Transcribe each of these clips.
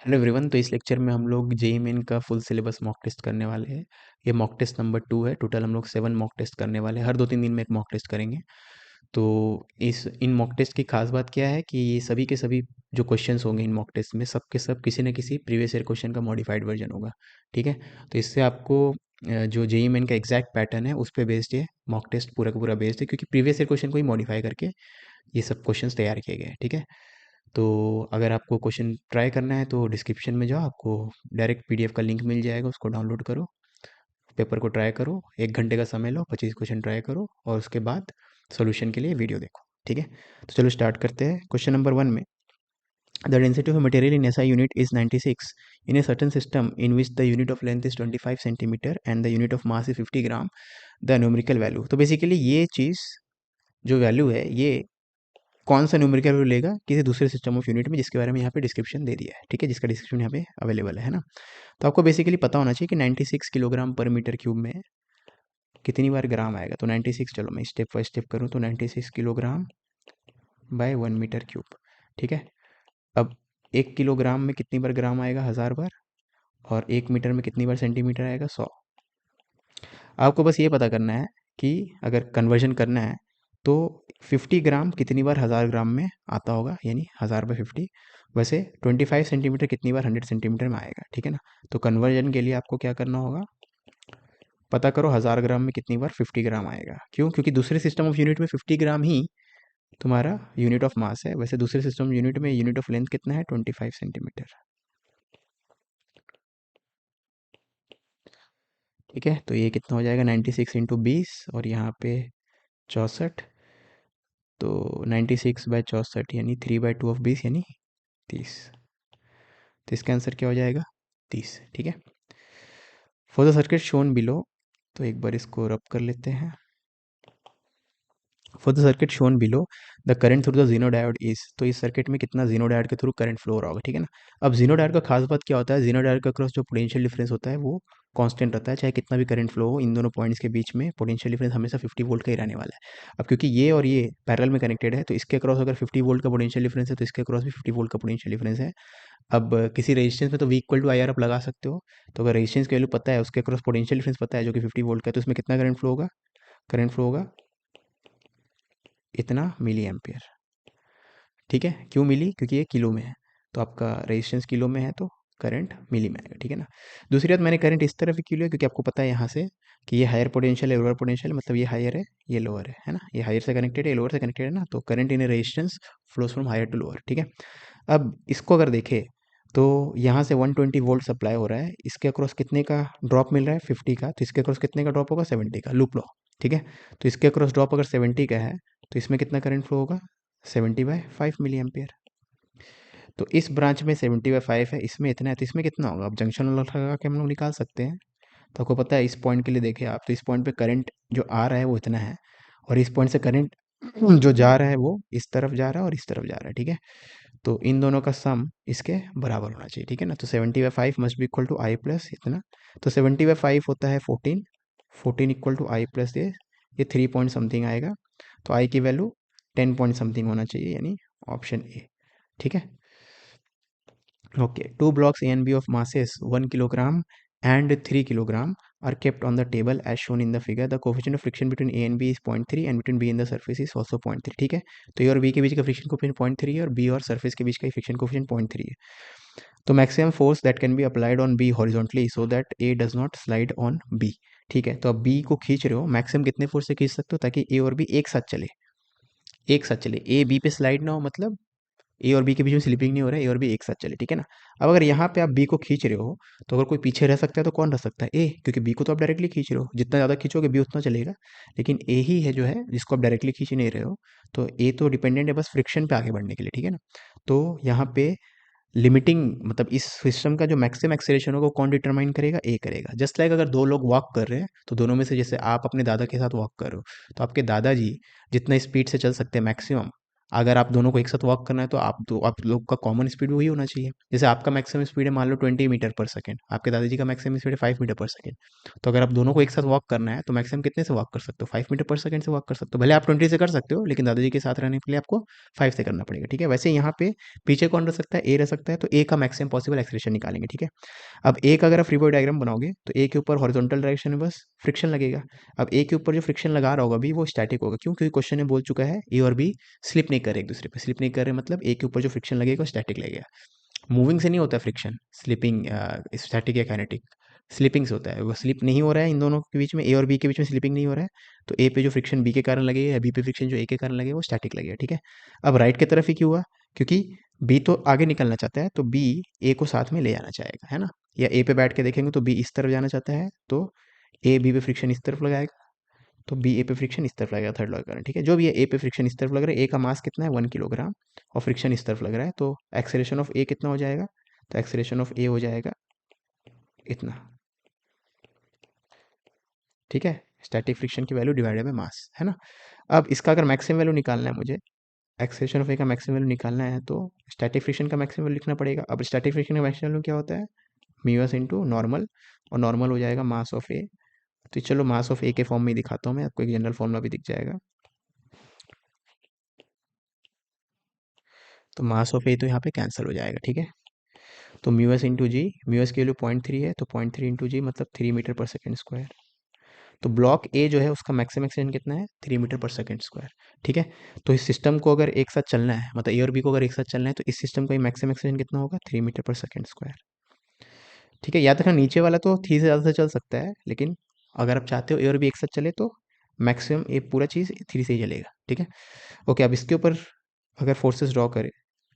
Hello everyone. तो इस lecture में हम लोग जेईई मेन का फुल सिलेबस मॉक टेस्ट करने वाले हैं। ये मॉक टेस्ट नंबर 2 है। टोटल हम लोग 7 मॉक टेस्ट करने वाले हैं। हर 2-3 दिन में एक मॉक टेस्ट करेंगे। तो इस इन मॉक टेस्ट की खास बात क्या है कि ये सभी के सभी जो क्वेश्चंस होंगे इन मॉक टेस्ट में, सब के सब किसी न किसी प्रीवियस ईयर क्वेश्चन का मॉडिफाइड वर्जन होगा। ठीक है। तो इससे आपको जो जेईई मेन का एग्जैक्ट पैटर्न है उस पर बेस्ड ये मॉक टेस्ट पूरा का पूरा बेस्ड है, क्योंकि प्रीवियस ईयर क्वेश्चन को ही मॉडिफाई करके ये सब क्वेश्चंस तैयार किए गए हैं। ठीक है। तो अगर आपको क्वेश्चन ट्राई करना है तो डिस्क्रिप्शन में जाओ, आपको डायरेक्ट पीडीएफ का लिंक मिल जाएगा, उसको डाउनलोड करो, पेपर को ट्राई करो, 1 घंटे का समय लो, 25 क्वेश्चन ट्राई करो और उसके बाद सॉल्यूशन के लिए वीडियो देखो। ठीक है। तो चलो स्टार्ट करते हैं। क्वेश्चन नंबर 1 में, the density of material in SI unit is 96 in a certain system in which the unit of length is 25 centimetre and the unit of mass is 50 gram, the numerical value. तो basically ये चीज़ जो value है ये कौन सा numerical value लेगा किसी दूसरे सिस्टम ऑफ यूनिट में, जिसके बारे में यहाँ पे डिस्क्रिप्शन दे दिया है। ठीक है, जिसका डिस्क्रिप्शन यहाँ पे अवेलेबल है ना। तो आपको बेसिकली पता होना चाहिए कि 96 किलोग्राम पर मीटर क्यूब में कितनी बार ग्राम आएगा। तो 96, चलो मैं स्टेप बाय स्टेप करूँ तो 96 किलोग्राम बाय 1 मीटर क्यूब। ठीक है। अब 1 किलोग्राम में कितनी बार ग्राम आएगा, 1000 बार। और 1 मीटर में कितनी बार सेंटीमीटर आएगा, 100। आपको बस ये पता करना है कि अगर कन्वर्जन करना है तो 50 ग्राम कितनी बार 1000 ग्राम में आता होगा, यानी 1000/50। वैसे 25 सेंटीमीटर कितनी बार 100 सेंटीमीटर में आएगा। ठीक है ना। तो कन्वर्जन के लिए आपको क्या करना होगा, पता करो 1000 ग्राम में कितनी बार 50 ग्राम आएगा। क्यों? क्योंकि दूसरे सिस्टम ऑफ यूनिट में 50 ग्राम ही तुम्हारा यूनिट ऑफ मास है। वैसे दूसरे सिस्टम यूनिट में यूनिट ऑफ लेंथ कितना है, 25 सेंटीमीटर। ठीक है। तो ये कितना हो जाएगा, 96 इंटू 20 और यहाँ पे 64। तो 96/64 यानी 3/2 ऑफ 20 यानी 30। तो इसका आंसर क्या हो जाएगा, 30। ठीक है। For the circuit shown below, तो एक बार इसको रब कर लेते हैं। For the circuit shown below, the current through the zener diode is, तो इस सर्किट में कितना जीनो डायोड के थ्रू करंट फ्लो हो रहा होगा। ठीक है ना। अब जीनो डायोड का खास बात क्या होता है, जीनो डायोड का क्रॉस जो पोटेंशियल डिफरेंस होता है वो कांस्टेंट रहता है, चाहे कितना भी करंट फ्लो हो, इन दोनों पॉइंट्स के बीच में पोटेंशियल डिफरेंस हमेशा 50 वोल्ट का ही रहने वाला है। अब क्योंकि ये और ये पैरेलल में कनेक्टेड है, तो इसके क्रॉस अगर 50 वोल्ट का पोटेंशियल डिफरेंस है तो इसके क्रॉस भी 50 वोल्ट का पोटेंशियल डिफरेंस है। अब किसी रेजिस्टेंस में तो V equal to I R आप लगा सकते हो। तो अगर रेजिस्टेंस की वैल्यू पता है, उसके क्रॉस पोटेंशियल डिफरेंस पता है जो कि 50 वोल्ट का है, तो इसमें कितना करंट फ्लो होगा, करंट फ्लो होगा इतना मिली एम्पियर। ठीक है। क्यों मिली, क्योंकि ये किलो में है, तो आपका रेजिस्टेंस किलो में है तो करंट मिली में आएगा। ठीक है ना। दूसरी बात, मैंने करंट इस तरफ ही क्यों लिया, क्योंकि आपको पता है यहाँ से कि ये हायर पोटेंशियल है, लोअर पोटेंशियल, मतलब ये हायर है ये लोअर है ना। ये हायर से कनेक्टेड है, ये लोअर से कनेक्टेड है ना। तो current in resistance flows from higher to lower. ठीक है। अब इसको अगर देखें तो यहाँ से 120 वोल्ट सप्लाई हो रहा है, इसके अक्रॉस कितने का ड्रॉप मिल रहा है, 50 का। तो इसके अक्रॉस कितने का ड्रॉप होगा, 70 का, लूप लॉ। ठीक है। तो इसके अक्रॉस ड्रॉप अगर 70 का है तो इसमें कितना करंट फ्लो होगा, 70/5 मिली एम्पियर। तो इस ब्रांच में 70/5 है, इसमें इतना है, तो इसमें कितना होगा। अब जंक्शन लगा के हम लोग निकाल सकते हैं। तो आपको पता है इस पॉइंट के लिए देखें आप, तो इस पॉइंट पे करंट जो आ रहा है वो इतना है, और इस पॉइंट से करंट जो जा रहा है वो इस तरफ जा रहा है और इस तरफ जा रहा है। ठीक है। तो इन दोनों का सम इसके बराबर होना चाहिए। ठीक है ना। तो 70/5 must be equal to I plus इतना। तो 70/5 होता है 14, 14 इक्वल टू आई प्लस ये 3 पॉइंट समथिंग आएगा। तो आई की वैल्यू 10 पॉइंट समथिंग होना चाहिए, यानी ऑप्शन ए। ठीक है। Okay, two blocks A and B of masses 1 kilogram and 3 kilogram are kept on the table as shown in the figure. The coefficient of friction between A and B is 0.3 and between B and the surface is also 0.3. ठीक है। तो A और B के बीच का friction coefficient 0.3 है और B और सरफेस के बीच का फ्रिक्शन कोफिशिएंट 0.3 है। तो maximum force that can be applied on B horizontally so that A does not slide on B। ठीक है। तो अब B को खींच रहे हो, मैक्सिमम कितने फोर्स से खींच सकते हो ताकि A और B एक साथ चले, एक साथ चले, A B पे स्लाइड ना हो, मतलब ए और बी के बीच में स्लिपिंग नहीं हो रहा है, ए और बी एक साथ चले। ठीक है ना। अब अगर यहाँ पे आप बी को खींच रहे हो तो अगर कोई पीछे रह सकता है तो कौन रह सकता है, ए, क्योंकि बी को तो आप डायरेक्टली खींच रहे हो, जितना ज़्यादा खींचोगे बी उतना चलेगा। लेकिन ए ही है जो है जिसको आप डायरेक्टली खींच नहीं रहे हो, तो ए तो डिपेंडेंट है बस फ्रिक्शन पे आगे बढ़ने के लिए। ठीक है ना। तो यहाँ पे लिमिटिंग, मतलब इस सिस्टम का जो मैक्सिमम एक्सेलरेशन होगा वो कौन डिटरमाइन करेगा, ए करेगा। जस्ट लाइक अगर दो लोग वॉक कर रहे हैं तो दोनों में से जैसे आप अपने दादा के साथ वॉक कर रहे हो, तो आपके दादाजी जितना स्पीड से चल सकते हैं मैक्सिमम, अगर आप दोनों को एक साथ वॉक करना है तो आप लोग का कॉमन स्पीड वही होना चाहिए। जैसे आपका मैक्सिमम स्पीड है मान लो 20 मीटर पर सेकेंड, आपके दादाजी का मैक्सिमम स्पीड है 5 मीटर पर सेकेंड। तो अगर आप दोनों को एक साथ वॉक करना है तो मैक्सिमम कितने से वॉक कर सकते हो? 5 मीटर पर सेकेंड से वॉक कर सकते हो। भले आप 20 से कर सकते हो, लेकिन दादाजी के साथ रहने के लिए आपको 5 से करना पड़ेगा, ठीक है। वैसे यहाँ पे पीछे कौन रह सकता है? ए रह सकता है, तो ए का मैक्सिमम पॉसिबल एक्सेलरेशन निकालेंगे, ठीक है। अब ए का अगर आप फ्री बॉडी डायग्राम बनाओगे तो ए के ऊपर हॉरिजॉन्टल डायरेक्शन में बस फ्रिक्शन लगेगा। अब ए के ऊपर जो फ्रिक्शन लगा रहा होगा अभी वो स्टैटिक होगा। क्यों? क्योंकि क्वेश्चन में बोल चुका है ए और बी स्लिप नहीं कर रहे एक दूसरे पे। स्लिप नहीं कर रहे मतलब ए के ऊपर जो फ्रिक्शन लगेगा वो स्टैटिक लगेगा। मूविंग से नहीं होता फ्रिक्शन, स्लिपिंग स्टैटिक या काइनेटिक, स्लिपिंग से होता है। वो स्लिप नहीं हो रहा है इन दोनों के बीच में, ए और बी के बीच में स्लिपिंग नहीं हो रहा है, तो ए पे जो फ्रिक्शन बी के कारण लगेगा या बी पे फ्रिक्शन जो ए के कारण लगेगा वो स्टैटिक लगेगा, ठीक है। अब राइट की तरफ ही क्यों हुआ? क्योंकि बी तो आगे निकलना चाहता है, तो बी ए को साथ में ले जाना चाहेगा, है ना। या ए पे बैठ के देखेंगे तो बी इस तरफ जाना चाहता है, तो ए बी पे फ्रिक्शन इस तरफ लगाएगा, तो बी ए पे फ्रिक्शन इस तरफ लगेगा, थर्ड लॉ के कारण, ठीक है। जो भी है ए पे फ्रिक्शन इस तरफ लग रहा है, ए का मास कितना है 1 किलोग्राम, और फ्रिक्शन इस तरफ लग रहा है, तो एक्सेलरेशन ऑफ ए कितना हो जाएगा? तो एक्सेलरेशन ऑफ ए हो जाएगा इतना, ठीक है। स्टैटिक फ्रिक्शन की वैल्यू डिवाइडेड बाय मास, है ना। अब इसका अगर मैक्सिमम वैल्यू निकालना है मुझे, एक्सेलरेशन ऑफ ए का मैक्सिमम वैल्यू निकालना है, तो स्टैटिक फ्रिक्शन का मैक्सिमम वैल्यू लिखना पड़ेगा। अब स्टैटिक फ्रिक्शन का मैक्सिमम वैल्यू क्या होता है? म्यू एस इंटू नॉर्मल, और नॉर्मल हो जाएगा मास ऑफ ए। तो चलो मास ऑफ ए के फॉर्म में ही दिखाता हूँ मैं आपको, एक जनरल फॉर्मूला भी दिख जाएगा। तो मास ऑफ ए तो यहाँ पे कैंसिल हो जाएगा, ठीक है। तो म्यू एस इंटू जी, म्यू एस की वैल्यू 0.3 है, तो 0.3 इंटू जी मतलब 3 मीटर पर सेकेंड स्क्वायर। तो ब्लॉक ए जो है उसका मैक्सिमम एक्सटेंशन कितना है? 3 मीटर पर सेकेंड स्क्वायर, ठीक है। तो इस सिस्टम को अगर एक साथ चलना है, मतलब ए और बी को अगर एक साथ चलना है, तो इस सिस्टम का मैक्सिमम एक्सटेंशन कितना होगा? 3 मीटर पर सेकेंड स्क्वायर, ठीक है। याद रखना नीचे वाला तो 3 से ज़्यादा से चल सकता है, लेकिन अगर आप चाहते हो ए और बी एक साथ चले तो मैक्सिमम ये पूरा चीज़ 3 से ही चलेगा, ठीक है। ओके, अब इसके ऊपर अगर फोर्सेस ड्रॉ करें,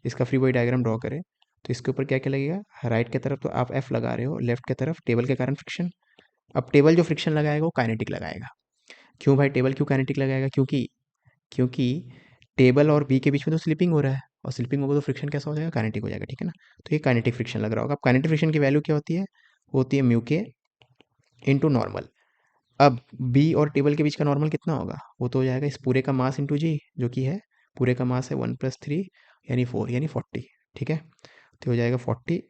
इसका फ्री बॉडी डायग्राम ड्रॉ करें, तो इसके ऊपर क्या क्या लगेगा? राइट की तरफ तो आप एफ लगा रहे हो, लेफ्ट की तरफ टेबल के कारण फ्रिक्शन। अब टेबल जो फ्रिक्शन लगाएगा वो काइनेटिक लगाएगा। क्यों भाई टेबल क्यों काइनेटिक लगाएगा? क्योंकि क्योंकि टेबल और बी के बीच में तो स्लिपिंग हो रहा है, और स्लिपिंग होगा तो फ्रिक्शन कैसा हो जाएगा? काइनेटिक हो जाएगा, ठीक है ना। तो ये काइनेटिक फ्रिक्शन लग रहा होगा। अब काइनेटिक फ्रिक्शन की वैल्यू क्या होती है? वो होती है म्यू के इंटू नॉर्मल। अब बी और टेबल के बीच का नॉर्मल कितना होगा? वो तो हो जाएगा इस पूरे का मास इंटू जी, जो कि है पूरे का मास है 1+3 यानी 4 यानी 40, ठीक है। तो हो जाएगा 40,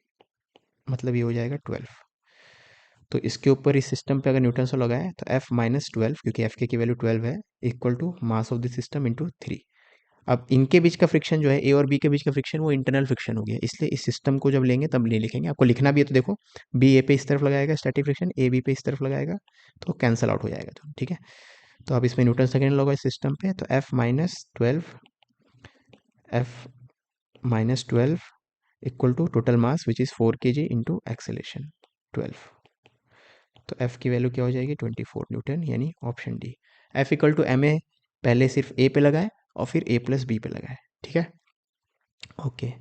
मतलब ये हो जाएगा 12। तो इसके ऊपर इस सिस्टम पे अगर न्यूटन से लगाएं तो F-12, क्योंकि एफ के की वैल्यू 12 है, equal to mass of the system into 3। अब इनके बीच का फ्रिक्शन जो है, ए और बी के बीच का फ्रिक्शन, वो इंटरनल फ्रिक्शन हो गया, इसलिए इस सिस्टम को जब लेंगे तब नहीं लिखेंगे। आपको लिखना भी है तो देखो, बी ए पे इस तरफ लगाएगा स्टैटिक फ्रिक्शन, ए बी पे इस तरफ लगाएगा, तो कैंसल आउट हो जाएगा, तो ठीक है। तो अब इसमें न्यूटन सेकेंड लॉ इस सिस्टम पे, तो F-12 equal to total mass which is 4 kg into acceleration 12। तो F की वैल्यू क्या हो जाएगी? 24 न्यूटन, यानी option D. F equal to M A पहले सिर्फ ए पे लगाए और फिर ए प्लस बी पे लगाए, ठीक है। ओके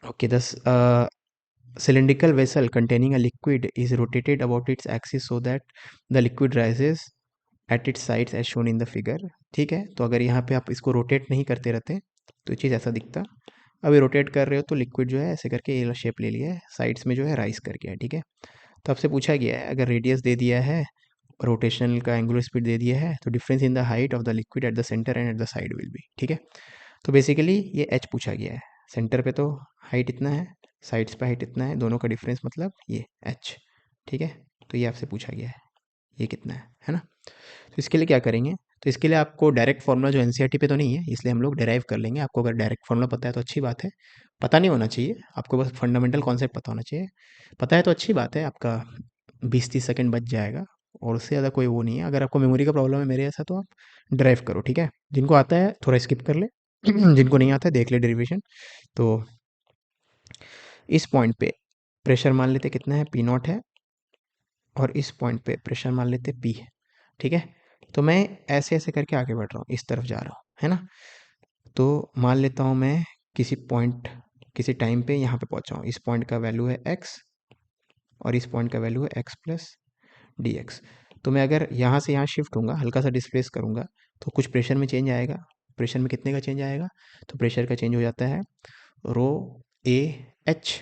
ओके, दस cylindrical vessel containing a liquid is rotated about its axis so that the liquid rises at its sides as shown in the figure, ठीक है। तो अगर यहाँ पे आप इसको रोटेट नहीं करते रहते तो ये चीज़ ऐसा दिखता। अभी रोटेट कर रहे हो तो लिक्विड जो है ऐसे करके ये शेप ले लिया है, साइड्स में जो है राइज कर गया है, ठीक है। तो आपसे पूछा गया है अगर रेडियस दे दिया है, रोटेशनल का एंगुलर स्पीड दे दिया है, तो difference in the height of the liquid at the centre and at the side will be, ठीक है। तो बेसिकली ये एच पूछा गया है। सेंटर पे तो हाइट इतना है, साइड्स पे हाइट इतना है, दोनों का डिफरेंस मतलब ये एच, ठीक है। तो ये आपसे पूछा गया है ये कितना है ना। तो इसके लिए क्या करेंगे? तो इसके लिए आपको डायरेक्ट फार्मूला जो एनसीईआरटी पे तो नहीं है, इसलिए हम लोग डेराइव कर लेंगे। आपको अगर डायरेक्ट फार्मूला पता है तो अच्छी बात है, पता नहीं होना चाहिए आपको, बस फंडामेंटल कॉन्सेप्ट पता होना चाहिए। पता है तो अच्छी बात है, आपका 20-30 सेकंड बच जाएगा, और उससे ज़्यादा कोई वो नहीं है। अगर आपको मेमोरी का प्रॉब्लम है मेरे ऐसा, तो आप ड्राइव करो, ठीक है। जिनको आता है थोड़ा स्किप कर ले जिनको नहीं आता है देख ले डेरिवेशन। तो इस पॉइंट पे प्रेशर मान लेते कितना है? पी नॉट है, और इस पॉइंट पे प्रेशर मान लेते पी है, ठीक है। तो मैं ऐसे ऐसे करके आगे बढ़ रहा हूँ, इस तरफ जा रहा हूँ, है ना। तो मान लेता हूँ मैं किसी पॉइंट, किसी टाइम पे यहाँ पे पहुँचा हूँ, इस पॉइंट का वैल्यू है x, और इस पॉइंट का वैल्यू है x प्लस डी एक्स। तो मैं अगर यहाँ से यहाँ शिफ्ट होऊंगा, हल्का सा डिस्प्लेस करूँगा, तो कुछ प्रेशर में चेंज आएगा। प्रेशर में कितने का चेंज आएगा? तो प्रेशर का चेंज हो जाता है rho A H,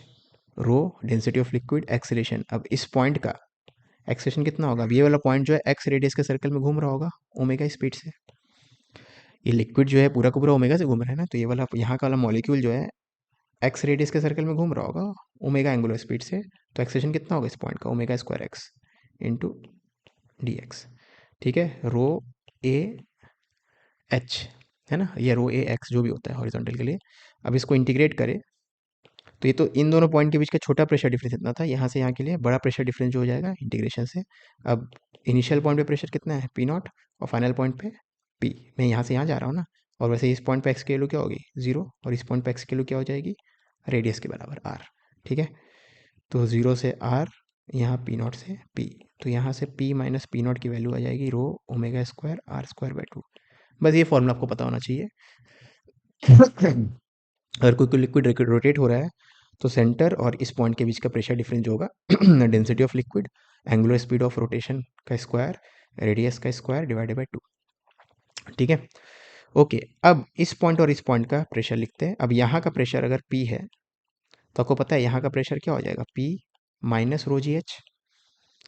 rho density of liquid, acceleration. अब इस पॉइंट का एक्सेलेरेशन कितना होगा? अब ये वाला पॉइंट जो है एक्स रेडियस के सर्कल में घूम रहा होगा ओमेगा स्पीड से, ये लिक्विड जो है पूरा का पूरा ओमेगा से घूम रहा है ना, तो ये वाला यहाँ का वाला मॉलिक्यूल जो है एक्स रेडियस के सर्कल में घूम रहा होगा ओमेगा एंगुलर स्पीड से, तो एक्सेलेरेशन कितना होगा इस पॉइंट का, omega square x into D x. ठीक है, रो ए एच है ना, या रो ए एक्स जो भी होता है हॉरिजॉन्टल के लिए। अब इसको इंटीग्रेट करें तो ये तो इन दोनों पॉइंट के बीच का छोटा प्रेशर डिफरेंस इतना था, यहाँ से यहाँ के लिए बड़ा प्रेशर डिफरेंस जो हो जाएगा इंटीग्रेशन से। अब इनिशियल पॉइंट पे प्रेशर कितना है पी नॉट, और फाइनल पॉइंट पे पी, मैं यहाँ से यहाँ जा रहा हूँ ना, और वैसे इस पॉइंट पे एक्स की वैल्यू क्या होगी 0, और इस पॉइंट पे एक्स की वैल्यू क्या हो जाएगी रेडियस के बराबर आर। ठीक है, तो 0 से आर, यहाँ पी नॉट से पी, तो यहाँ से पी माइनस पी नॉट की वैल्यू आ जाएगी rho omega square r square by 2। बस ये फॉर्मूला आपको पता होना चाहिए। अगर कोई लिक्विड रोटेट हो रहा है तो सेंटर और इस पॉइंट के बीच का प्रेशर डिफरेंस जो होगा density of liquid, angular speed of rotation का स्क्वायर, रेडियस का स्क्वायर डिवाइडेड बाय 2। ठीक है, ओके। अब इस पॉइंट और इस पॉइंट का प्रेशर लिखते हैं। अब यहाँ का प्रेशर अगर P है तो आपको पता है यहाँ का प्रेशर क्या हो जाएगा P minus rho g H,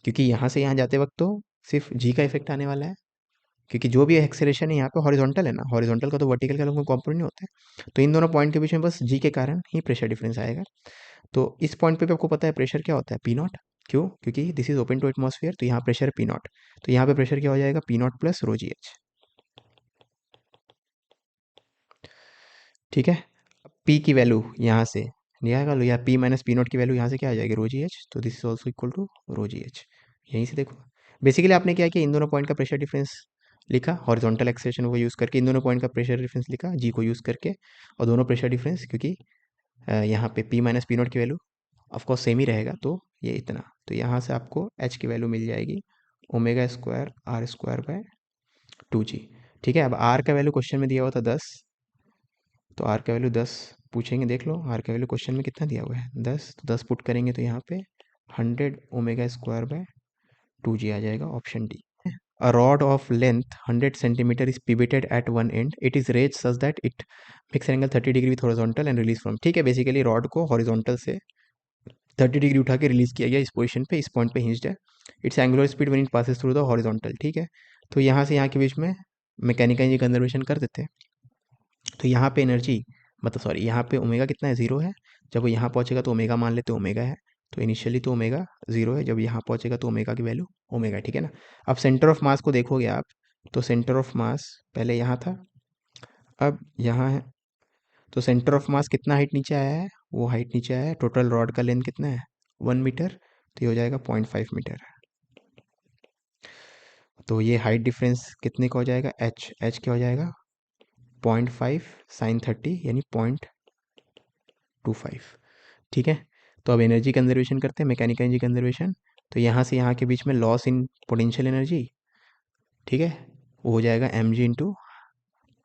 क्योंकि यहाँ से यहाँ जाते वक्त तो सिर्फ जी का इफेक्ट आने वाला है, क्योंकि जो भी एक्सेलरेशन है यहाँ पे हॉरिजॉन्टल है ना, हॉरिजॉन्टल का तो वर्टिकल का लोग कॉम्पोनेंट नहीं होता है, तो इन दोनों पॉइंट के बीच में बस जी के कारण ही प्रेशर डिफरेंस आएगा। तो इस पॉइंट पे भी आपको पता है प्रेशर क्या होता है पी नॉट, क्यों, क्योंकि this is open to atmosphere, तो यहाँ प्रेशर पी नॉट, तो यहाँ पे प्रेशर क्या हो जाएगा P not plus rho g H. ठीक है, पी की वैल्यू यहाँ से नहीं आएगा, लो या पी माइनस पी नॉट की वैल्यू यहाँ से क्या आ जाएगी रो जी एच, तो this is also equal to rho g h. यहीं से देखो बेसिकली आपने क्या किया, इन दोनों पॉइंट का प्रेशर डिफरेंस लिखा, हॉरिजॉन्टल एक्सेलेरेशन को यूज़ करके इन दोनों पॉइंट का प्रेशर डिफरेंस लिखा जी को यूज़ करके, और दोनों प्रेशर डिफरेंस क्योंकि यहाँ पे पी माइनस पी नॉट की वैल्यू ऑफकोर्स सेम ही रहेगा, तो ये इतना, तो यहाँ से आपको एच की वैल्यू मिल जाएगी omega square r square by 2g। ठीक है, अब आर का वैल्यू क्वेश्चन में दिया हुआ था 10, तो आर का वैल्यू 10 पूछेंगे, देख लो आर का वैल्यू क्वेश्चन में कितना दिया हुआ है 10, तो 10 पुट करेंगे तो यहाँ पे 100 ओमेगा स्क्वायर बाय 2g आ जाएगा, option D. A rod of length 100 centimeter is pivoted at one end. It is raised such that it makes an angle 30 degree with horizontal and release from। ठीक है, basically rod को horizontal से 30 degree उठा के release किया गया इस position पे, इस पॉइंट पे हिंज्ड है। It's angular speed when it passes through the horizontal. ठीक है, तो यहाँ से यहाँ के बीच में मैकेनिकल एनर्जी कंजर्वेशन कर देते हैं, तो यहाँ पे एनर्जी मतलब सॉरी यहाँ पे ओमेगा कितना है 0 है, जब वो यहाँ पहुँचेगा तो ओमेगा मान लेते ओमेगा है, तो इनिशियली तो ओमेगा 0 है, जब यहाँ पहुँचेगा तो ओमेगा की वैल्यू ओमेगा है। ठीक है ना, अब सेंटर ऑफ मास को देखोगे आप, तो सेंटर ऑफ मास पहले यहाँ था, अब यहाँ है, तो सेंटर ऑफ मास कितना हाइट नीचे आया है, वो हाइट नीचे आया है, टोटल रॉड का लेंथ कितना है 1 मीटर, तो ये हो जाएगा 0.5 मीटर। तो ये हाइट डिफरेंस कितने का हो जाएगा एच, एच क्या हो जाएगा 0.5 साइन 30 यानी 0.25। ठीक है, तो अब एनर्जी कंजर्वेशन करते हैं, मैकेनिकल एनर्जी कंजर्वेशन, तो यहाँ से यहाँ के बीच में लॉस इन पोटेंशियल एनर्जी, ठीक है, वो हो जाएगा m g into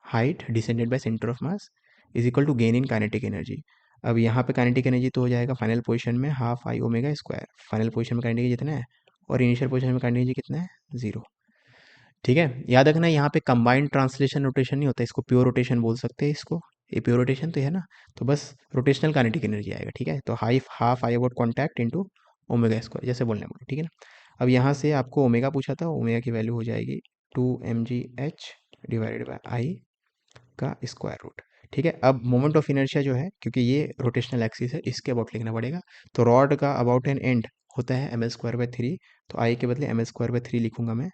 height descended by centre of mass is equal to gain in kinetic energy. अब यहाँ पे काइनेटिक एनर्जी तो हो जाएगा फाइनल पोजीशन में half I omega square, final position में काइनेटिक एनर्जी कितना है, और इनिशियल पोजीशन में काइनेटिक एनर्जी कितना है 0। ठीक है, याद रखना यहाँ पे कंबाइंड ट्रांसलेशन रोटेशन नहीं होता, इसको प्योर रोटेशन बोल सकते हैं इसको, ये प्योर रोटेशन तो है ना, तो बस रोटेशनल काइनेटिक एनर्जी आएगा। ठीक है, तो half I about contact into omega square जैसे बोलने बोले। ठीक है ना, अब यहाँ से आपको ओमेगा पूछा था, ओमेगा की वैल्यू हो जाएगी 2 mg h divided by I का स्क्वायर रूट। ठीक है, अब मोमेंट ऑफ इनर्शिया जो है, क्योंकि ये रोटेशनल एक्सिस है, इसके अबाउट लिखना पड़ेगा, तो रॉड का अबाउट एन एंड होता है एम एल स्क्वायर बाई 3, तो आई के बदले एम एल स्क्वायर बाई 3 लिखूंगा मैं,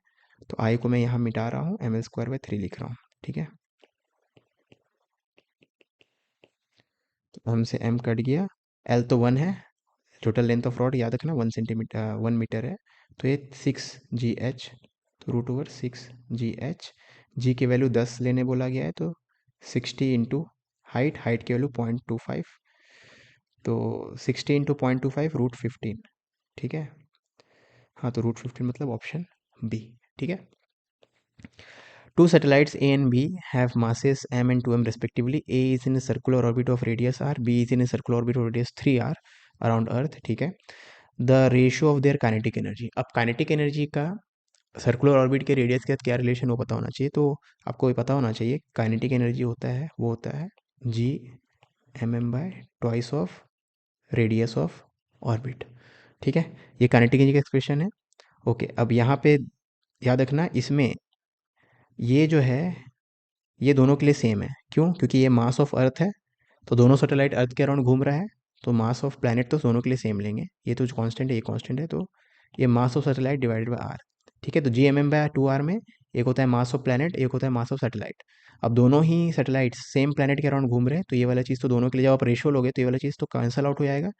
तो आई को मैं यहाँ मिटा रहा हूँ, एम एल स्क्वायर बाई 3 लिख रहा हूँ। ठीक है, तो हमसे एम कट गया, एल तो 1 है, टोटल लेंथ ऑफ रॉड याद रखना 1 सेंटीमीटर 1 मीटर है, तो ये 6 GH, तो रूट ओवर 6 GH, जी की वैल्यू 10 लेने बोला गया है, तो 60 इंटू हाइट, हाइट की वैल्यू 0.25, तो 60 इंटू 0.25 रूट 15। ठीक है, हाँ तो रूट 15 मतलब ऑप्शन बी। ठीक है, two satellites A and B have masses m and 2m respectively. A is in a circular orbit of radius r, B is in a circular orbit of radius 3r around earth. ठीक है, the ratio of their kinetic energy, अब kinetic energy का circular orbit के radius के साथ क्या relation वो पता होना चाहिए, तो आपको ये पता होना चाहिए काइनेटिक एनर्जी होता है वो होता है G M m by twice of radius of orbit. ठीक है, ये काइनेटिक एनर्जी का एक्सप्रेशन है। ओके, अब यहाँ पे याद रखना इसमें ये जो है ये दोनों के लिए सेम है। क्यों? क्योंकि ये मास ऑफ अर्थ है, तो दोनों सैटेलाइट अर्थ के अराउंड घूम रहा है, तो मास ऑफ प्लैनेट तो दोनों के लिए सेम लेंगे। ये तो कांस्टेंट है, ये कांस्टेंट है, तो ये mass of satellite divided by r. ठीक है, तो GMM/2 आर में एक होता है मास ऑफ प्लैनेट, एक होता है मास ऑफ सैटेलाइट। अब दोनों ही सैटेलाइट सेम प्लैनेट के अराउंड घूम रहे हैं, तो ये वाला चीज़ तो दोनों के लिए जब आप रेशियो लोगे तो ये वाला चीज़ तो कैंसल आउट हो जाएगा।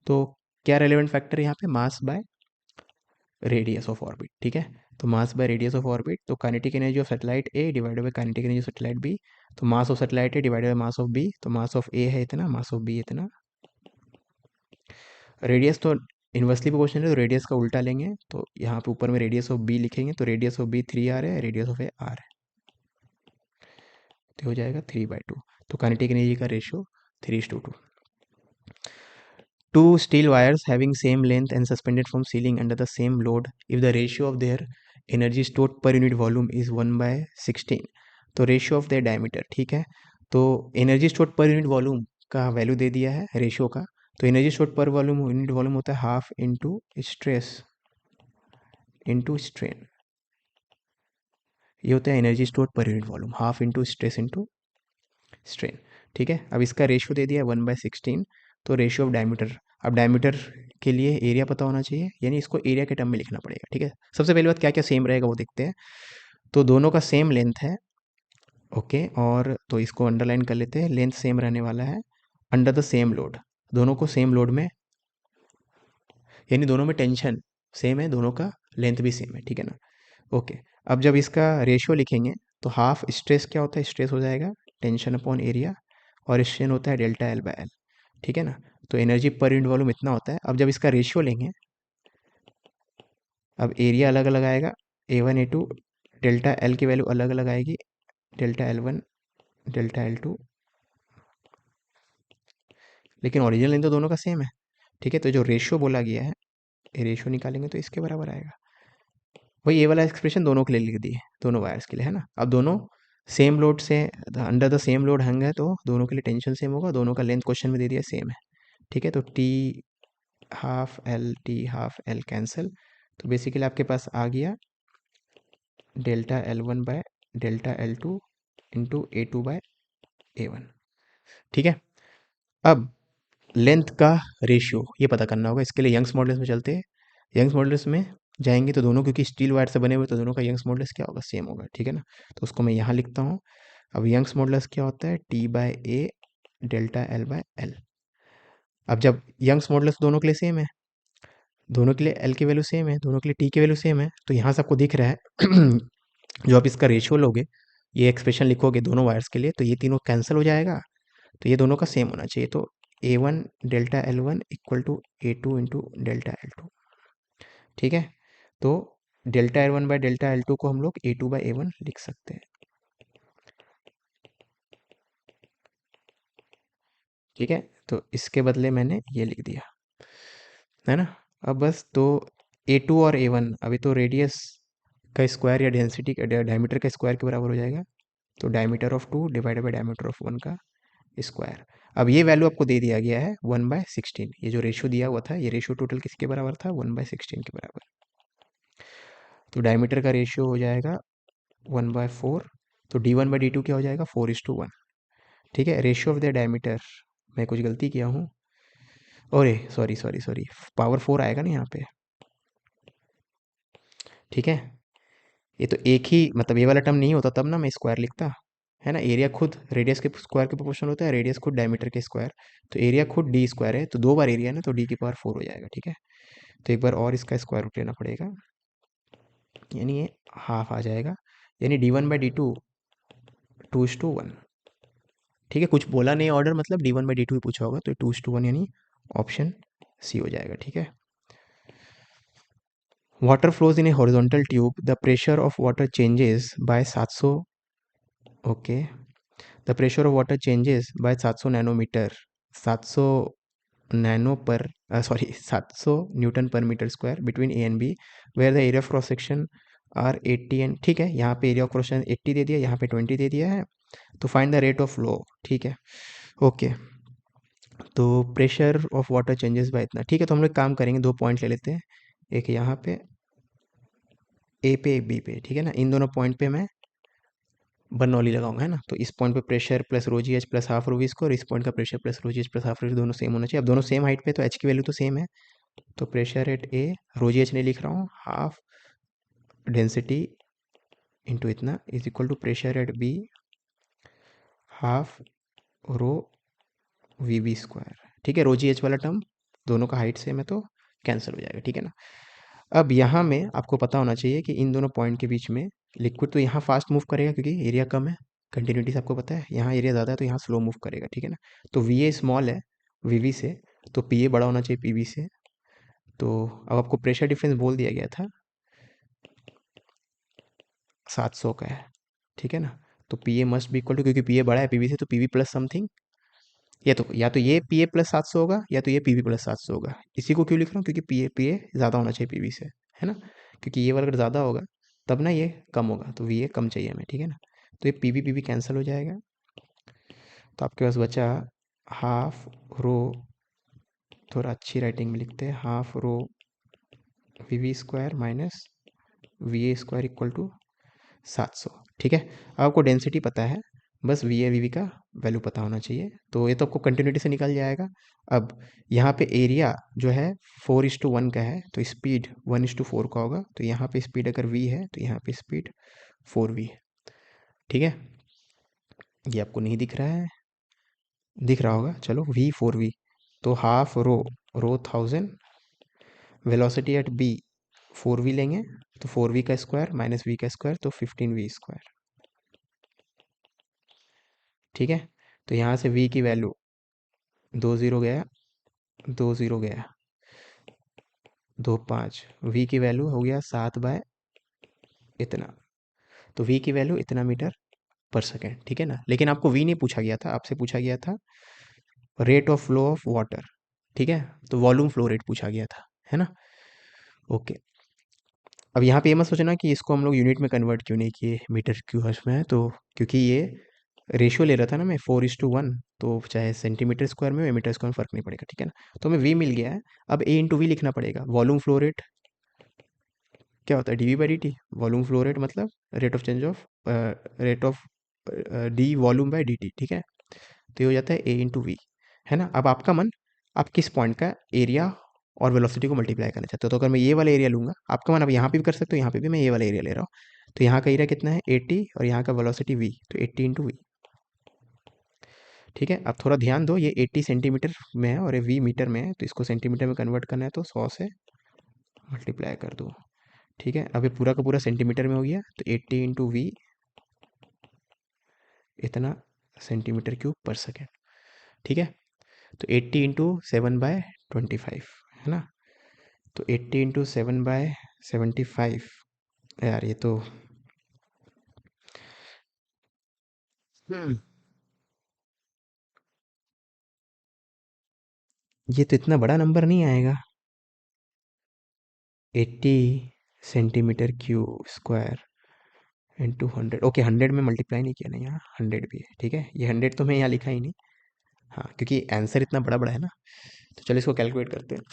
तो क्या रेलिवेंट फैक्टर है यहाँ पे? Mass by radius of orbit. ठीक है, तो mass by radius of orbit, तो kinetic energy of satellite A divided by kinetic energy of satellite B. तो mass of satellite A divided by mass of B, तो mass of A है इतना, mass of B इतना। Radius तो inversely proportional है, तो radius का उल्टा लेंगे, तो यहाँ पे ऊपर में रेडियस ऑफ बी लिखेंगे, तो रेडियस ऑफ बी 3r है, रेडियस ऑफ ए r है, तो हो जाएगा 3/2। तो काइनेटिक एनर्जी का ratio 3:2। Two steel wires having same length and suspended from ceiling under the same load, if the ratio of their energy stored per unit volume is 1/16, तो ratio of their diameter। ठीक है, तो energy stored पर unit volume का value दे दिया है ratio का। तो एनर्जी स्टोर्ड पर वॉल्यूम यूनिट वॉल्यूम होता है half into stress into strain. ये होता है एनर्जी स्टोर्ड पर unit volume, half into stress into strain. ठीक है, अब इसका रेशियो दे दिया है 1/16, तो रेशियो ऑफ डायमीटर। अब डायमीटर के लिए एरिया पता होना चाहिए, यानी इसको एरिया के टर्म में लिखना पड़ेगा। ठीक है, सबसे पहली बात क्या क्या सेम रहेगा वो देखते हैं। तो दोनों का सेम लेंथ है, ओके, और तो इसको अंडरलाइन कर लेते हैं, लेंथ सेम रहने वाला है अंडर द सेम लोड। दोनों को सेम लोड में, यानी दोनों में टेंशन सेम है, दोनों का लेंथ भी सेम है। ठीक है ना, ओके। अब जब इसका रेशियो लिखेंगे तो हाफ स्ट्रेस क्या होता है? स्ट्रेस हो जाएगा टेंशन अपॉन एरिया, और स्ट्रेन होता है डेल्टा एल बाय एल। ठीक है ना, तो एनर्जी पर यूनिट वॉल्यूम इतना होता है। अब जब इसका रेशियो लेंगे, अब एरिया अलग अलग आएगा, A1 A2, डेल्टा एल की वैल्यू अलग अलग आएगी, डेल्टा L1 डेल्टा L2, लेकिन ओरिजिनल लेंथ तो दोनों का सेम है। ठीक है, तो जो रेशियो बोला गया है, ये रेशियो निकालेंगे तो इसके बराबर आएगा। वही ये वाला एक्सप्रेशन दोनों के लिए लिख दिए, दोनों वायर्स के लिए, है ना। अब दोनों सेम लोड से under the same load hang है, तो दोनों के लिए टेंशन सेम होगा, दोनों का लेंथ क्वेश्चन में दे दिया सेम है। ठीक है, तो T half L T half L cancel, तो बेसिकली आपके पास आ गया delta L1 by delta L2 into A2/A1। ठीक है, अब लेंथ का रेशियो ये पता करना होगा, इसके लिए यंग्स मॉडुलस में चलते हैं। यंग्स मॉडुलस में जाएंगे तो दोनों, क्योंकि स्टील वायर से बने हुए, तो दोनों का यंग्स मॉडुलस क्या होगा? सेम होगा। ठीक है ना, तो उसको मैं यहाँ लिखता हूँ। अब यंग्स मॉडुलस क्या होता है? T/A delta L/L। अब जब यंग्स मॉडुलस दोनों के लिए सेम है, दोनों के लिए एल की वैल्यू सेम है, दोनों के लिए टी की वैल्यू सेम है, तो यहाँ से आपको दिख रहा है जो आप इसका रेशियो लोगे, ये एक्सप्रेशन लिखोगे दोनों वायर्स के लिए, तो ये तीनों कैंसिल हो जाएगा, तो ये दोनों का सेम होना चाहिए। तो A1 delta L1 equal to A2 into delta L2। ठीक है, तो delta L1 by delta L2 को हम लोग A2/A1 लिख सकते हैं। ठीक है, तो इसके बदले मैंने ये लिख दिया, है ना। अब बस तो A2 और A1 अभी तो रेडियस का स्क्वायर या डेंसिटी का डायमीटर का स्क्वायर के बराबर हो जाएगा, तो diameter of 2 divided by diameter of 1 का स्क्वायर। अब ये वैल्यू आपको दे दिया गया है 1/16, ये जो रेशियो दिया हुआ था, ये रेशियो टोटल किसके बराबर था? 1/16 के बराबर। तो डायमीटर का रेशियो हो जाएगा 1/4, तो D1/D2 क्या हो जाएगा? 4:1। ठीक है, रेशियो ऑफ द डायमीटर, मैं कुछ गलती किया हूँ, अरे सॉरी सॉरी सॉरी, पावर 4 आएगा ना यहाँ पे। ठीक है, ये तो एक ही, मतलब ये वाला टर्म नहीं होता तब ना मैं स्क्वायर लिखता, है ना। एरिया खुद रेडियस के स्क्वायर के प्रोपोर्शनल होता है, रेडियस खुद डायमीटर के स्क्वायर, तो एरिया खुद डी स्क्वायर है, तो दो बार एरिया है ना, तो D⁴ हो जाएगा। ठीक है, तो एक बार और इसका स्क्वायर रूट लेना पड़ेगा, यानी ये हाफ आ जाएगा, यानी D1/D2 2:1। ठीक है, कुछ बोला नहीं ऑर्डर, मतलब D1/D2 ही पूछा होगा, तो 2:1 यानी ऑप्शन सी हो जाएगा। ठीक है, water flows in a horizontal tube, the pressure of water changes by 700, okay, the pressure of water changes by 700 nanometre, 700 nano per sorry 700 newton per metre square between A and B, where the area of cross section are 80 and, ठीक है, यहाँ पे area of cross section 80 दे दिया, यहाँ पे 20 दे दिया है, तो find the rate of flow. ठीक है, ओके, तो pressure of water changes bye इतना। ठीक है, तो हम लोग काम करेंगे, दो पॉइंट ले लेते हैं, एक यहाँ पे ए पे एक बी पे। ठीक है ना, इन दोनों पॉइंट पे मैं बर्नौली लगाऊंगा, है ना। तो इस पॉइंट पे pressure plus rho g h plus half rho v square, इस पॉइंट का pressure plus rho g h plus half rho दोनों सेम होना चाहिए। अब दोनों सेम हाइट पे तो एच की वैल्यू तो सेम है, तो pressure at A, rho g h नहीं लिख रहा हूँ, हाफ डेंसिटी इंटू इतना is equal to pressure at B half rho v B square. ठीक है, रो जी एच वाला टर्म दोनों का हाइट सेम है तो कैंसिल हो जाएगा, ठीक है ना। अब यहाँ में आपको पता होना चाहिए कि इन दोनों पॉइंट के बीच में लिक्विड तो यहाँ फास्ट मूव करेगा क्योंकि एरिया कम है, कंटिन्यूटी से आपको पता है, यहाँ एरिया ज़्यादा है तो यहाँ स्लो मूव करेगा, ठीक है ना। तो वी ए स्मॉल है वी वी से, तो पी ए बड़ा होना चाहिए पी वी से। तो अब आपको प्रेशर डिफरेंस बोल दिया गया था 700 का है, ठीक है ना। तो P A must be equal to, क्योंकि पी ए बड़ा है पी वी से, तो पी वी प्लस समथिंग, या तो ये पी ए प्लस 700 होगा या तो ये पी वी प्लस 700 होगा। इसी को क्यों लिख रहा हूँ, क्योंकि पी ए ज़्यादा होना चाहिए पी वी से, है ना। क्योंकि ये वाला अगर ज़्यादा होगा तब ना ये कम होगा, तो वी ए कम चाहिए हमें, ठीक है ना। तो ये पी वी कैंसिल हो जाएगा, तो आपके पास बचा हाफ रो, थोड़ा अच्छी राइटिंग में लिखते हैं, half rho v v square minus v A square equal to 700, ठीक है। अब आपको डेंसिटी पता है, बस वी ए वी वी का वैल्यू पता होना चाहिए, तो ये तो आपको कंटिन्यूटी से निकल जाएगा। अब यहाँ पे एरिया जो है 4:1 का है, तो स्पीड 1:4 का होगा, तो यहाँ पे स्पीड अगर वी है तो यहाँ पे स्पीड 4v है, ठीक है। ये आपको नहीं दिख रहा है, दिख रहा होगा, चलो v 4v, तो half rho 1000, velocity at B 4v लेंगे, तो 4v का स्क्वायर माइनस v का स्क्वायर, तो 15v स्क्वायर, ठीक है। तो यहाँ से v की वैल्यू 2 0 गया, 2 0 गया, 2 5, v की वैल्यू हो गया 7 बाय इतना, तो v की वैल्यू इतना मीटर पर सेकेंड, ठीक है ना। लेकिन आपको v नहीं पूछा गया था, आपसे पूछा गया था rate of flow of water, ठीक है, तो वॉल्यूम फ्लो रेट पूछा गया था, है ना। ओके, अब यहाँ पे ये मत सोचना कि इसको हम लोग यूनिट में कन्वर्ट क्यों नहीं किए, मीटर क्यों हर्ट्ज में है, तो क्योंकि ये रेशियो ले रहा था ना मैं 4:1, तो चाहे सेंटीमीटर स्क्वायर में या मीटर स्क्वायर में फर्क नहीं पड़ेगा, ठीक है ना। तो हमें वी मिल गया है, अब ए इंटू वी लिखना पड़ेगा। वॉल्यूम फ्लो रेट क्या होता है, D V by D T, volume flow rate मतलब rate of change of rate of D volume by D T, ठीक है। तो ये हो जाता है ए इंटू वी, है ना। अब आपका मन, आप किस पॉइंट का एरिया और वेलोसिटी को मल्टीप्लाई करना चाहते हो, तो अगर मैं ये वाला एरिया लूँगा, आपका मन अब यहाँ पे भी कर सकते हो, यहाँ पे भी मैं ये वाला एरिया ले रहा हूँ, तो यहाँ का एरिया कितना है 80 और यहाँ का वेलोसिटी v, तो 80 इंटू वी, ठीक है। अब थोड़ा ध्यान दो, ये 80 सेंटीमीटर में है और ये v मीटर में है, तो इसको सेंटीमीटर में कन्वर्ट करना है तो 100 से मल्टीप्लाई कर दो, ठीक है। अब ये पूरा का पूरा सेंटीमीटर में हो गया, तो 80 इंटू वी इतना सेंटीमीटर क्यूब पर सेकेंड, ठीक है। तो 80 इंटू 7/25, है ना। तो 80 इंटू 7/75, यार ये तो हम्म ये तो इतना बड़ा नंबर नहीं आएगा, 80 centimetre cube square into 100, okay 100 में मल्टीप्लाई नहीं किया ना, यहाँ 100 भी है, ठीक है। ये 100 तो मैं यहाँ लिखा ही नहीं, हाँ, क्योंकि आंसर इतना बड़ा बड़ा है ना। तो चलो इसको कैलकुलेट करते हैं,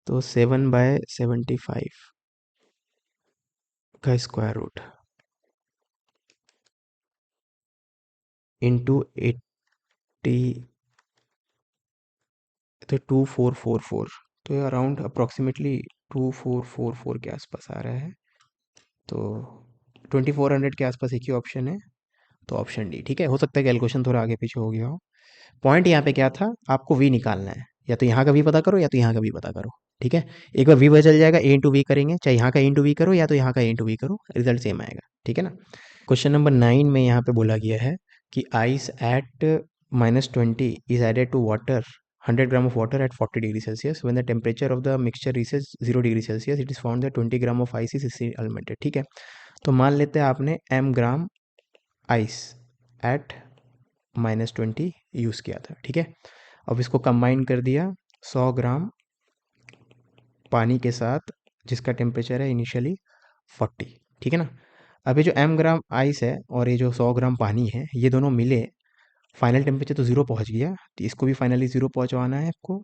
तो 7/75 का स्क्वायर रूट इंटू 80, तो 2444, तो ये अराउंड अप्रॉक्सीमेटली 2444 के आसपास आ रहा है, तो 2400 के आसपास एक ही ऑप्शन है, तो ऑप्शन डी, ठीक है। हो सकता है कैलकुलेशन थोड़ा आगे पीछे हो गया हो। पॉइंट यहाँ पे क्या था, आपको वी निकालना है, या तो यहाँ का वी पता करो या तो यहाँ का वी पता करो, ठीक है। एक बार वी पता चल जाएगा, ए इंटू वी करेंगे, चाहे यहाँ का ए इंटू वी करो या तो यहाँ का ए इंटू वी करो, रिजल्ट सेम आएगा, ठीक है ना। क्वेश्चन नंबर 9 में यहाँ पे बोला गया है कि ice at -20 is added to water, 100 gram of water at 40 degree Celsius, when the temperature of the mixture reaches 0 degree Celsius, it is found that 20 gram of ice is eliminated, ठीक है। तो मान लेते हैं आपने m gram ice at -20 use किया था, ठीक है। अब इसको कंबाइन कर दिया 100 ग्राम पानी के साथ, जिसका टेम्परेचर है इनिशियली 40, ठीक है ना। अब ये जो m ग्राम आइस है और ये जो 100 ग्राम पानी है, ये दोनों मिले, फाइनल टेम्परेचर तो 0 पहुंच गया, तो इसको भी फाइनली 0 पहुंचवाना है आपको,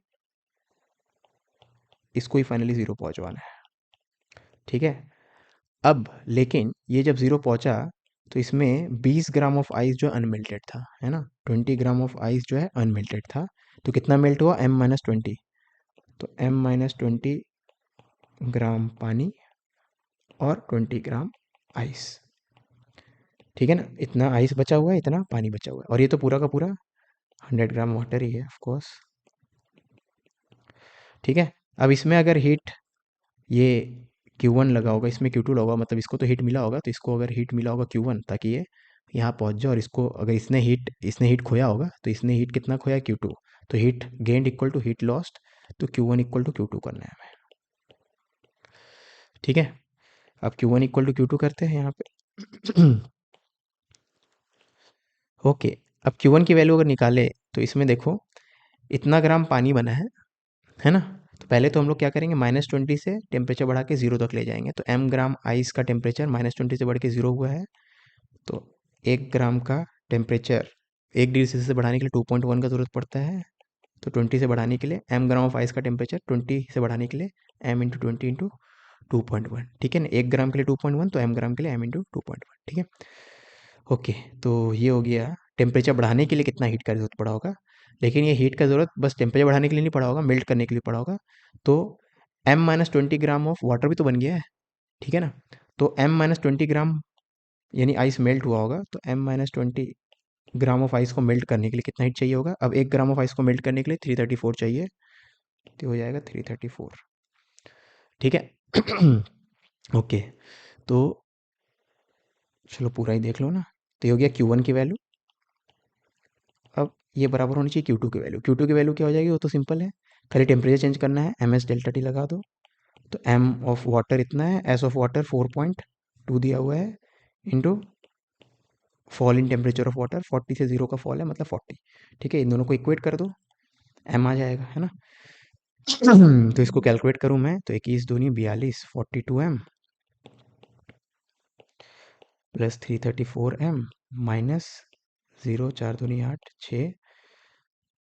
इसको ही फाइनली 0 पहुंचवाना है, ठीक है। अब लेकिन ये जब ज़ीरो पहुंचा तो इसमें 20 ग्राम ऑफ आइस जो अनमेल्टेड था, है ना, 20 ग्राम ऑफ आइस जो है अनमेल्टेड था। तो कितना मेल्ट हुआ, m-20। तो m-20 ग्राम पानी और 20 ग्राम आइस। ठीक है ना, इतना आइस बचा हुआ है, इतना पानी बचा हुआ है, और ये तो पूरा का पूरा 100 ग्राम वाटर ही है ऑफ कोर्स। ठीक है, अब इसमें अगर हीट ये Q1 लगा होगा, इसमें Q2 लगा होगा, मतलब इसको तो हीट मिला होगा, तो इसको अगर हीट मिला होगा Q1 ताकि ये यहाँ पहुँच जाए, और इसको अगर इसने हीट खोया होगा, तो इसने हीट कितना खोया, Q2। तो heat gained equal to heat lost, तो Q1 इक्वल टू Q2 करना है हमें। ठीक है, अब Q1 इक्वल टू Q2 करते हैं यहाँ पे। ओके, अब Q1 की वैल्यू अगर निकाले तो इसमें देखो इतना ग्राम पानी बना है ना। तो पहले तो हम लोग क्या करेंगे, -20 से टेम्परेचर बढ़ा के 0 तक ले जाएंगे। तो m ग्राम आइस का टेम्परेचर -20 से बढ़ के 0 हुआ है, तो 1 ग्राम का टेम्परेचर 1 डिग्री सेल्सियस से बढ़ाने के लिए 2.1 का ज़रूरत पड़ता है। तो 20 से बढ़ाने के लिए m ग्राम ऑफ आइस का टेम्परेचर 20 से बढ़ाने के लिए m इंटू 20 इंटू 2.1। ठीक है ना, 1 ग्राम के लिए 2.1, तो m ग्राम के लिए m इंटू 2.1। ठीक है, ओके। तो ये हो गया टेम्परेचर बढ़ाने के लिए कितना हीट का ज़रूरत पड़ा होगा। लेकिन ये हीट का ज़रूरत बस टेम्परेचर बढ़ाने के लिए नहीं पड़ा होगा, मेल्ट करने के लिए पड़ा होगा। तो m-20 ग्राम ऑफ वाटर भी तो बन गया है। ठीक है ना, तो m-20 ग्राम यानी आइस मेल्ट हुआ होगा, तो m-20 ग्राम ऑफ आइस को मेल्ट करने के लिए कितना हीट चाहिए होगा। अब 1 ग्राम ऑफ आइस को मेल्ट करने के लिए 334 चाहिए, तो हो जाएगा 334। ठीक है। ओके, तो चलो पूरा ही देख लो ना। तो ये हो गया Q1 की वैल्यू। अब ये बराबर होनी चाहिए Q2 की वैल्यू। Q2 की वैल्यू क्या हो जाएगी, वो तो सिंपल है, खाली टेम्परेचर चेंज करना है, ms डेल्टा टी लगा दो। तो m ऑफ वाटर इतना है, s ऑफ वाटर 4.2 दिया हुआ है, into fall in temperature of water 40 से 0 का फॉल है, मतलब 40। ठीक है, इन दोनों को इक्वेट कर दो, m आ जाएगा, है ना। तो इसको कैलकुलेट करूं मैं, तो 21 दूनी 42, 42m प्लस 334m माइनस 0, 4 दूनी 8, 6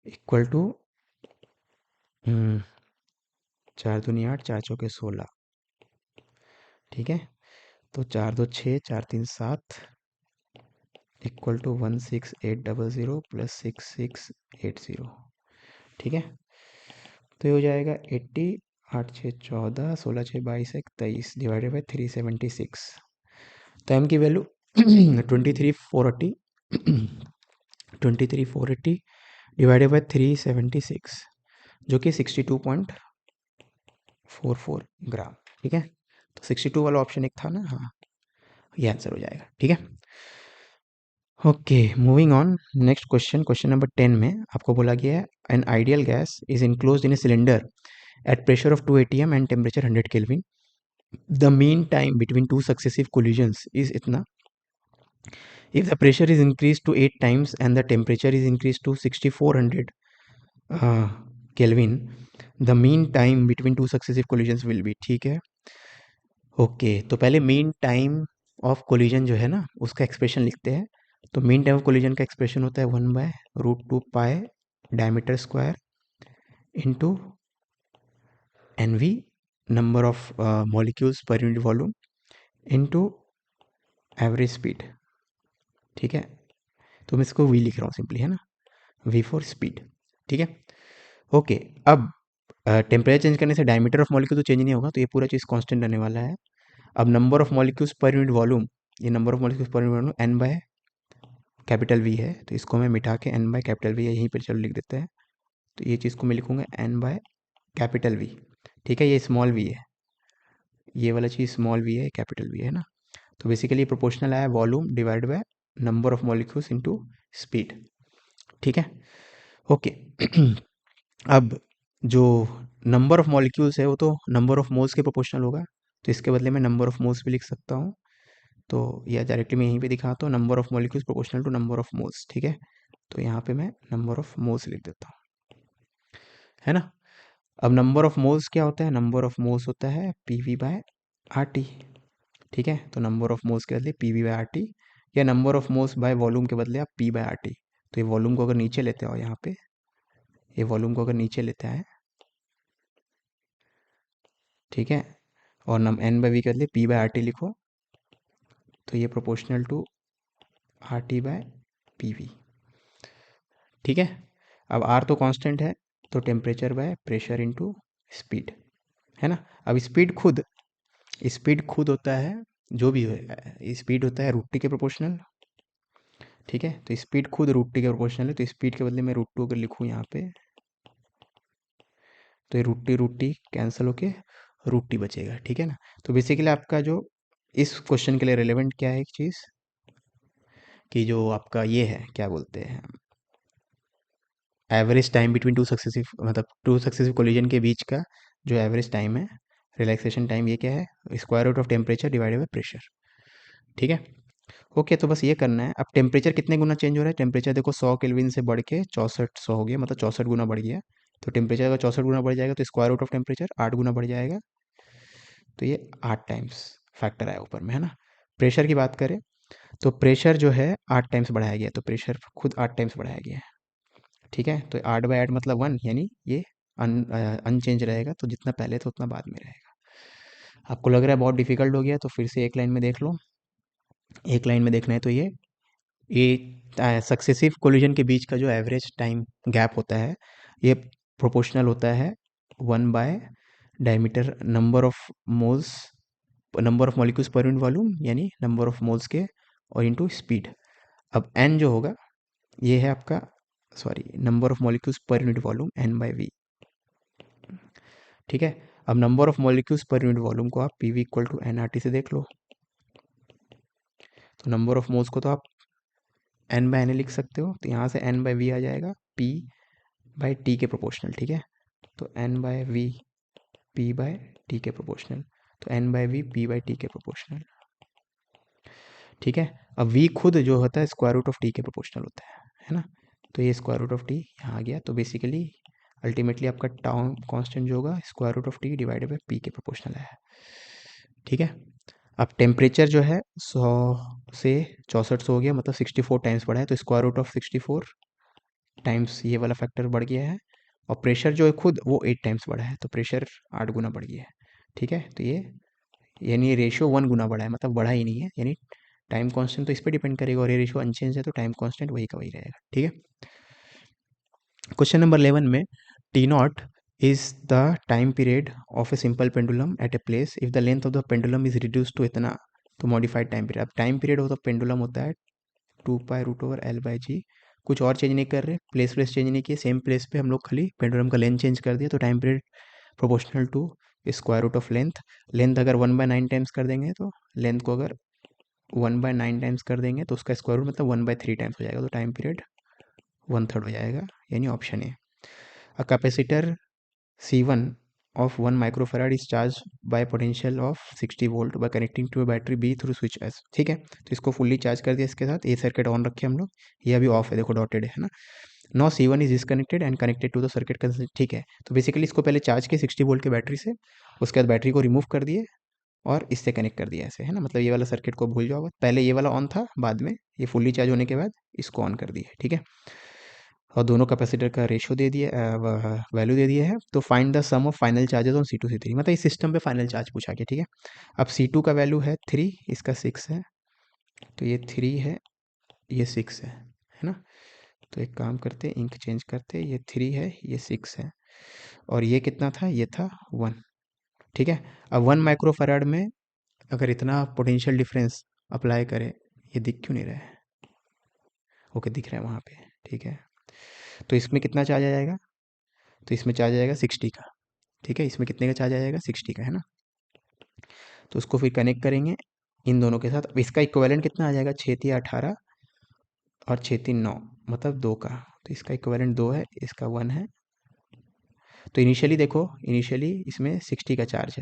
इक्वल टू 4 दूनी 8, 4 चौके 16। ठीक है, तो 4 2 6, 4 3 7 इक्वल टू 16800 प्लस 6680। ठीक है, तो ये हो जाएगा 80, 8 6 14, 16 6 22 1 23 डिवाइडेड बाई 376। तो m की वैल्यू 23,480 23,480 डिवाइडेड बाई 376, जो कि 62.44 ग्राम। ठीक है, तो 62 वाला ऑप्शन एक था ना, हाँ, ये आंसर हो जाएगा। ठीक है, okay, moving on. Next question, question number 10 में आपको बोला गया है an ideal gas is enclosed in a cylinder at pressure of 2 atm and temperature 100 Kelvin. The mean time between two successive collisions is itna. If the pressure is increased to 8 times and the temperature is increased to 6400 Kelvin, the mean time between two successive collisions will be। ठीक है, okay. तो पहले mean time of collision जो है ना, उसका expression लिखते हैं। तो मीन टाइम ऑफ कोलिजन का एक्सप्रेशन होता है 1/√2 pi diameter square into NV, number of molecules per unit volume, into average speed. ठीक है, तो मैं इसको वी लिख रहा हूँ सिंपली, है ना, वी फॉर स्पीड। ठीक है, ओके। अब टेम्परेचर चेंज करने से डायमीटर ऑफ मॉलिक्यूल तो चेंज नहीं होगा, तो ये पूरा चीज़ कांस्टेंट रहने वाला है। अब number of molecules per unit volume, ये number of molecules per unit volume n by capital V है, तो इसको मैं मिटा के n बाय कैपिटल वी यहीं पर चलो लिख देते हैं। तो ये चीज़ को मैं लिखूंगा n बाय कैपिटल वी। ठीक है, ये स्मॉल वी है, ये वाला चीज़ स्मॉल वी है, कैपिटल वी है ना। तो बेसिकली प्रोपोर्शनल आया volume divide by number of molecules into speed. ठीक है, ओके। अब जो नंबर ऑफ मॉलिक्यूल्स है वो तो नंबर ऑफ मोल्स के प्रोपोर्शनल होगा, तो इसके बदले में नंबर ऑफ मोल्स भी लिख सकता हूँ। तो या डायरेक्टली मैं यहीं पे दिखाता हूँ, number of molecules proportional to number of moles. ठीक है, तो यहाँ पे मैं नंबर ऑफ मोल्स लिख देता हूँ, है ना। अब नंबर ऑफ मोल्स क्या होता है, नंबर ऑफ मोल्स होता है PV/RT। ठीक है, तो नंबर ऑफ मोल्स के बदले PV/RT, या number of moles by volume के बदले आप P/RT। तो ये वॉल्यूम को अगर नीचे लेते हो यहाँ पे, ये वॉल्यूम को अगर नीचे लेते हैं, ठीक है, और नम N/V के बदले P/RT लिखो, तो ये proportional to R T by P V. ठीक है, अब आर तो कांस्टेंट है, तो temperature by pressure into speed, है ना। अब स्पीड खुद होता है, जो भी है स्पीड होता है रूट टी के प्रोपोर्शनल। ठीक है, तो स्पीड खुद रूट टी के प्रोपोर्शनल है, तो स्पीड के बदले में रूट टू अगर लिखूँ यहाँ पे, तो ये रूट टी कैंसिल होके रूट टी बचेगा। ठीक है ना। तो बेसिकली आपका जो इस क्वेश्चन के लिए रिलेवेंट क्या है एक चीज़, कि जो आपका ये है क्या बोलते हैं, average time between two successive, मतलब टू सक्सेसिव कोलिजन के बीच का जो एवरेज टाइम है, रिलैक्सेशन टाइम, ये क्या है, square root of temperature divided by pressure. ठीक है, ओके। तो बस ये करना है। अब टेम्परेचर कितने गुना चेंज हो रहा है, टेम्परेचर देखो 100 केल्विन से बढ़ के 6400 हो गया, मतलब 64 गुना बढ़ गया। तो टेम्परेचर अगर 64 गुना बढ़ जाएगा तो स्क्वायर रूट ऑफ टेम्परेचर 8 गुना बढ़ जाएगा, तो ये 8 टाइम्स फैक्टर आया ऊपर में, है ना। प्रेशर की बात करें तो प्रेशर जो है 8 टाइम्स बढ़ाया गया है, तो प्रेशर खुद 8 टाइम्स बढ़ाया गया है। ठीक है, तो 8/8 मतलब 1, यानी ये अनचेंज रहेगा, तो जितना पहले था उतना बाद में रहेगा। आपको लग रहा है बहुत डिफिकल्ट हो गया, तो फिर से एक लाइन में देख लो। एक लाइन में देखना है तो ये सक्सेसिव कोलिजन के बीच का जो एवरेज टाइम गैप होता है, ये प्रोपोर्शनल होता है 1 bye diameter number of moles, number of molecules per unit volume, यानी नंबर ऑफ मोल्स के, और इनटू स्पीड। अब एन जो होगा ये है आपका, sorry, number of molecules per unit volume N by V. ठीक है, अब number of molecules per unit volume को आप P V equal to N R T से देख लो। तो नंबर ऑफ मोल्स को तो आप एन बाय एन लिख सकते हो, तो यहाँ से एन बाय वी आ जाएगा पी बाय टी के प्रोपोर्शनल। ठीक है, तो N by V P by T के प्रोपोर्शनल, तो N by V P by T के प्रोपोर्शनल। ठीक है, अब वी खुद जो होता है स्क्वायर रूट ऑफ टी के प्रोपोर्शनल होता है ना। तो ये स्क्वायर रूट ऑफ टी यहाँ आ गया, तो बेसिकली अल्टीमेटली आपका टाउ कांस्टेंट जो होगा square root of T divided by P के प्रोपोर्शनल है। ठीक है, अब टेम्परेचर जो है 100 से 6400 हो गया, मतलब 64 टाइम्स बढ़ा है, तो स्क्वायर रूट ऑफ 64 टाइम्स ये वाला फैक्टर बढ़ गया है। और प्रेशर जो है खुद वो 8 टाइम्स बढ़ा है, तो प्रेशर 8 गुना बढ़ गया है। ठीक है, तो ये यानी ये रेशियो 1 गुना बढ़ा है, मतलब बढ़ा ही नहीं है, यानी टाइम कांस्टेंट तो इस पर डिपेंड करेगा, और ये रेशियो अनचेंज है, तो टाइम कांस्टेंट वही का वही रहेगा। ठीक है, क्वेश्चन नंबर 11 में T not is the time period of a simple pendulum at a place if the length of the pendulum is reduced to इतना, तो मॉडिफाइड टाइम पीरियड। अब टाइम पीरियड होता है पेंडुलम होता है 2π√L/g, कुछ और चेंज नहीं कर रहे, प्लेस चेंज नहीं किए, सेम प्लेस पे हम लोग खाली पेंडुलम का लेंथ चेंज कर दिया, तो time period proportional to square root of length. Length अगर 1/9 टाइम्स कर देंगे, तो लेंथ को अगर 1/9 टाइम्स कर देंगे तो उसका स्क्वायर रूट मतलब 1/3 टाइम्स हो जाएगा, तो टाइम पीरियड 1/3 हो जाएगा, यानी option A. A capacitor C1 of 1 microfarad is charged by potential of 60 volt by connecting to a battery B through switch S। ठीक है, तो इसको फुल्ली चार्ज कर दिया, इसके साथ ये सर्किट ऑन रखे हम लोग, ये अभी ऑफ है, देखो डॉटेड है ना। No C1 is disconnected and connected to the circuit. ठीक है, तो बेसिकली इसको पहले चार्ज किया 60 वोल्ट के बैटरी से, उसके बाद बैटरी को रिमूव कर दिए और इससे कनेक्ट कर दिया ऐसे, है ना। मतलब ये वाला सर्किट को भूल जाओ, पहले ये वाला ऑन था, बाद में ये फुल्ली चार्ज होने के बाद इसको ऑन कर दिए। ठीक है, और दोनों कैपेसिटर का रेशियो दे दिया, वैल्यू दे दिया है। तो find the sum of final charges on C2 C3, मतलब इस सिस्टम पे फाइनल चार्ज पूछा गया। ठीक है, अब C2 का वैल्यू है 3, इसका 6 है, तो ये 3 है, ये 6 है ना। तो एक काम करते, इंक चेंज करते, ये 3 है, ये 6 है, और ये कितना था, ये था 1। ठीक है, अब 1 माइक्रोफैराड में अगर इतना पोटेंशियल डिफरेंस अप्लाई करें, ये दिख क्यों नहीं रहा है, ओके दिख रहा है वहाँ पे। ठीक है, तो इसमें कितना चार्ज आ जाएगा, तो इसमें चार्ज आएगा 60 का। ठीक है, इसमें कितने का चार्ज आ जाएगा, 60 का, है ना। तो उसको फिर कनेक्ट करेंगे इन दोनों के साथ। अब इसका इक्विवेलेंट कितना आ जाएगा, 6×3 = 18 और 6×3 = 9, मतलब 2 का, तो इसका इक्विवेलेंट 2 है, इसका 1 है। तो इनिशियली देखो, इनिशियली इसमें 60 का चार्ज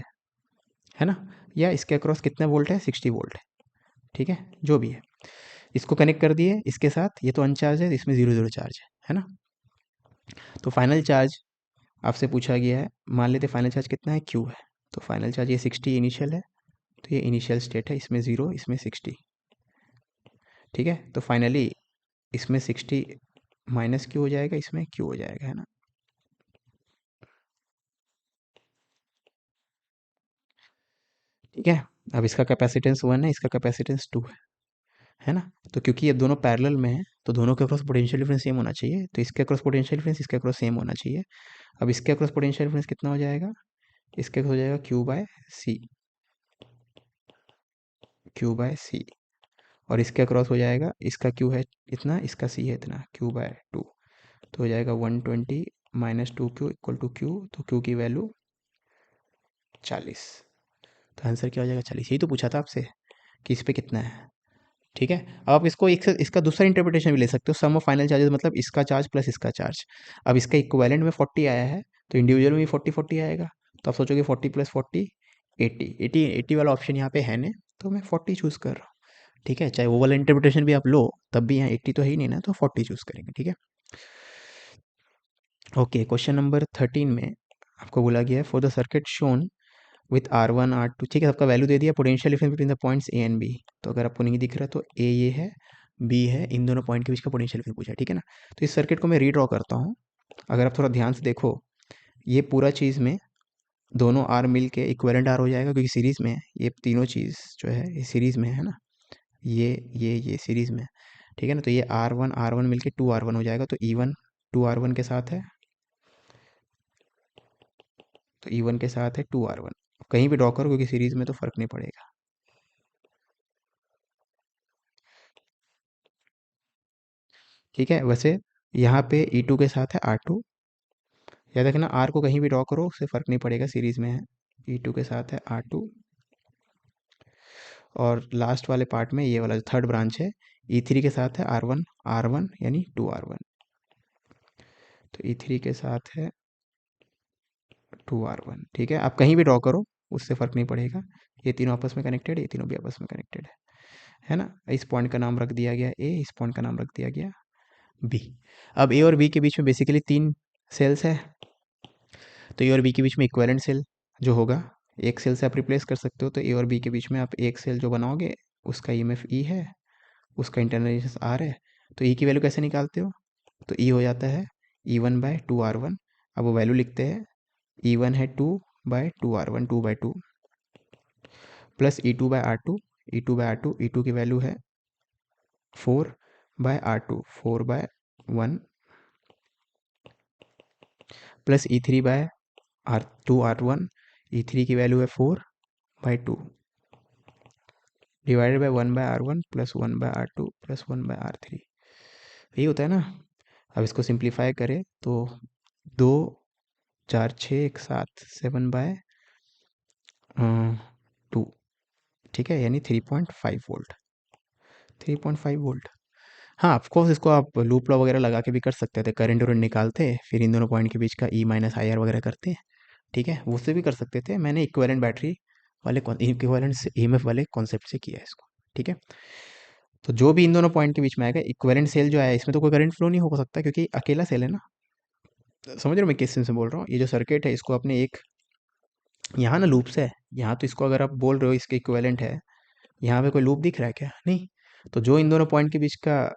है ना, या इसके अक्रॉस कितना वोल्ट है, 60 वोल्ट है। ठीक है, जो भी है, इसको कनेक्ट कर दिए इसके साथ, ये तो अनचार्ज है, इसमें 0 0 चार्ज है ना। तो फाइनल चार्ज आपसे पूछा गया है, मान लेते फाइनल चार्ज कितना है, Q है। तो फाइनल चार्ज ये 60 इनिशियल है, तो ये इनिशियल स्टेट है, इसमें 0, इसमें 60। ठीक है, तो फाइनली इसमें 60 माइनस Q हो जाएगा, इसमें Q हो जाएगा, है ना। ठीक है, अब इसका कैपेसिटेंस 1 है, इसका कैपेसिटेंस 2 है ना। तो क्योंकि ये दोनों पैरेलल में है तो दोनों के अक्रॉस पोटेंशियल डिफरेंस सेम होना चाहिए, तो इसके अक्रॉस पोटेंशियल डिफरेंस इसके अक्रॉस सेम होना चाहिए। अब इसके अक्रॉस पोटेंशियल डिफरेंस कितना हो जाएगा, इसके अक्रॉस हो जाएगा Q by C, Q by सी। और इसके अक्रॉस हो जाएगा, इसका क्यू है इतना, इसका सी है इतना, क्यू बाय टू। तो हो जाएगा 120 minus two Q equal to Q, तो क्यू की वैल्यू 40। तो आंसर क्या हो जाएगा 40। यही तो पूछा था आपसे कि इस पे कितना है। ठीक है, अब आप इसको एक इसका दूसरा इंटरप्रिटेशन भी ले सकते हो, सम ऑफ फाइनल चार्जेस मतलब इसका चार्ज प्लस इसका चार्ज। अब इसका इक्विवेलेंट में 40 आया है तो इंडिविजुअल में भी 40 आएगा। तो आप सोचोगे 40 प्लस 40 80, 80 वाला ऑप्शन यहाँ पे है नहीं, तो मैं 40 चूज़ कर रहा हूँ। ठीक है, चाहे वो वाला इंटरप्रिटेशन भी आप लो तब भी यहाँ 80 तो है ही नहीं ना, तो 40 चूज़ करेंगे। ठीक है, ओके। क्वेश्चन नंबर 13 में आपको बोला गया है for the circuit shown with R1 R2, ठीक है, सबका वैल्यू दे दिया, potential difference between the points A and B. तो अगर आपको नहीं दिख रहा तो ए ये है, बी है, इन दोनों पॉइंट के बीच का पोटेंशियल डिफरेंस पूछा है। ठीक है ना, तो इस सर्किट को मैं रीड्रॉ करता हूँ। अगर आप थोड़ा ध्यान से देखो, ये पूरा चीज़ में दोनों आर मिल के इक्वेलेंट आर हो जाएगा, क्योंकि सीरीज़ में है ये तीनों चीज़ जो है, ये सीरीज़ में है ना, ये सीरीज़ में है। ठीक है ना, तो ये R1 मिल के 2R1 हो जाएगा, तो E1 2R1 के साथ है, तो E1 के साथ है 2R1। कहीं भी ड्रॉ करो क्योंकि सीरीज़ में तो फ़र्क नहीं पड़ेगा। ठीक है, वैसे यहाँ पे E2 के साथ है R2, याद रखना R को कहीं भी ड्रॉ करो उससे फ़र्क नहीं पड़ेगा, सीरीज़ में है। E2 के साथ है R2, और लास्ट वाले पार्ट में ये वाला जो थर्ड ब्रांच है E3 के साथ है R1 यानी 2R1। तो E3 के साथ है 2R1। ठीक है, आप कहीं भी ड्रॉ करो उससे फ़र्क नहीं पड़ेगा, ये तीनों आपस में कनेक्टेड है, ये तीनों भी आपस में कनेक्टेड है ना। इस पॉइंट का नाम रख दिया गया ए, इस पॉइंट का नाम रख दिया गया बी। अब ए और बी के बीच में बेसिकली 3 सेल्स है, तो ए और बी के बीच में इक्वेलेंट सेल जो होगा, एक सेल से आप रिप्लेस कर सकते हो, तो ए और बी के बीच में आप एक सेल जो बनाओगे उसका ईएमएफ ई है, उसका इंटरनल रेजिस्टेंस आर है। तो ई की वैल्यू कैसे निकालते हो, तो ई हो जाता है E1/2R1। अब वो वैल्यू लिखते हैं, E1 है 2/2R1, 2/2 plus E2/R2, E2/R2, E2 की वैल्यू है 4/R2, 4/1 प्लस E3/2R1, E3 की वैल्यू है 4/2 divided by 1/R1 plus 1/R2 plus 1/R3। यही होता है ना। अब इसको सिंप्लीफाई करें तो 2 4 6 एक साथ 7/2, ठीक है, यानी 3.5 वोल्ट, 3.5 वोल्ट। हाँ, ऑफकोर्स इसको आप लूप लॉ वगैरह लगा के भी कर सकते थे, करंट वरेंट निकालते फिर इन दोनों पॉइंट के बीच का E-IR वगैरह करते। ठीक है, वो से भी कर सकते थे, मैंने इक्विवेलेंट बैटरी वाले इक्विवेलेंट ईएमएफ वाले कॉन्सेप्ट से किया है इसको। ठीक है, तो जो भी इन दोनों पॉइंट के बीच में आएगा, इक्विवेलेंट सेल जो है इसमें तो कोई करंट फ्लो नहीं हो सकता क्योंकि अकेला सेल है ना। समझ रहे हो मैं किस सेंस में बोल रहा हूँ, ये जो सर्किट है इसको अपने एक, यहाँ ना लूप्स है, यहाँ तो इसको अगर आप बोल रहे हो इसके इक्विवेलेंट है, यहाँ पे कोई लूप दिख रहा है क्या, नहीं। तो जो इन दोनों पॉइंट के बीच का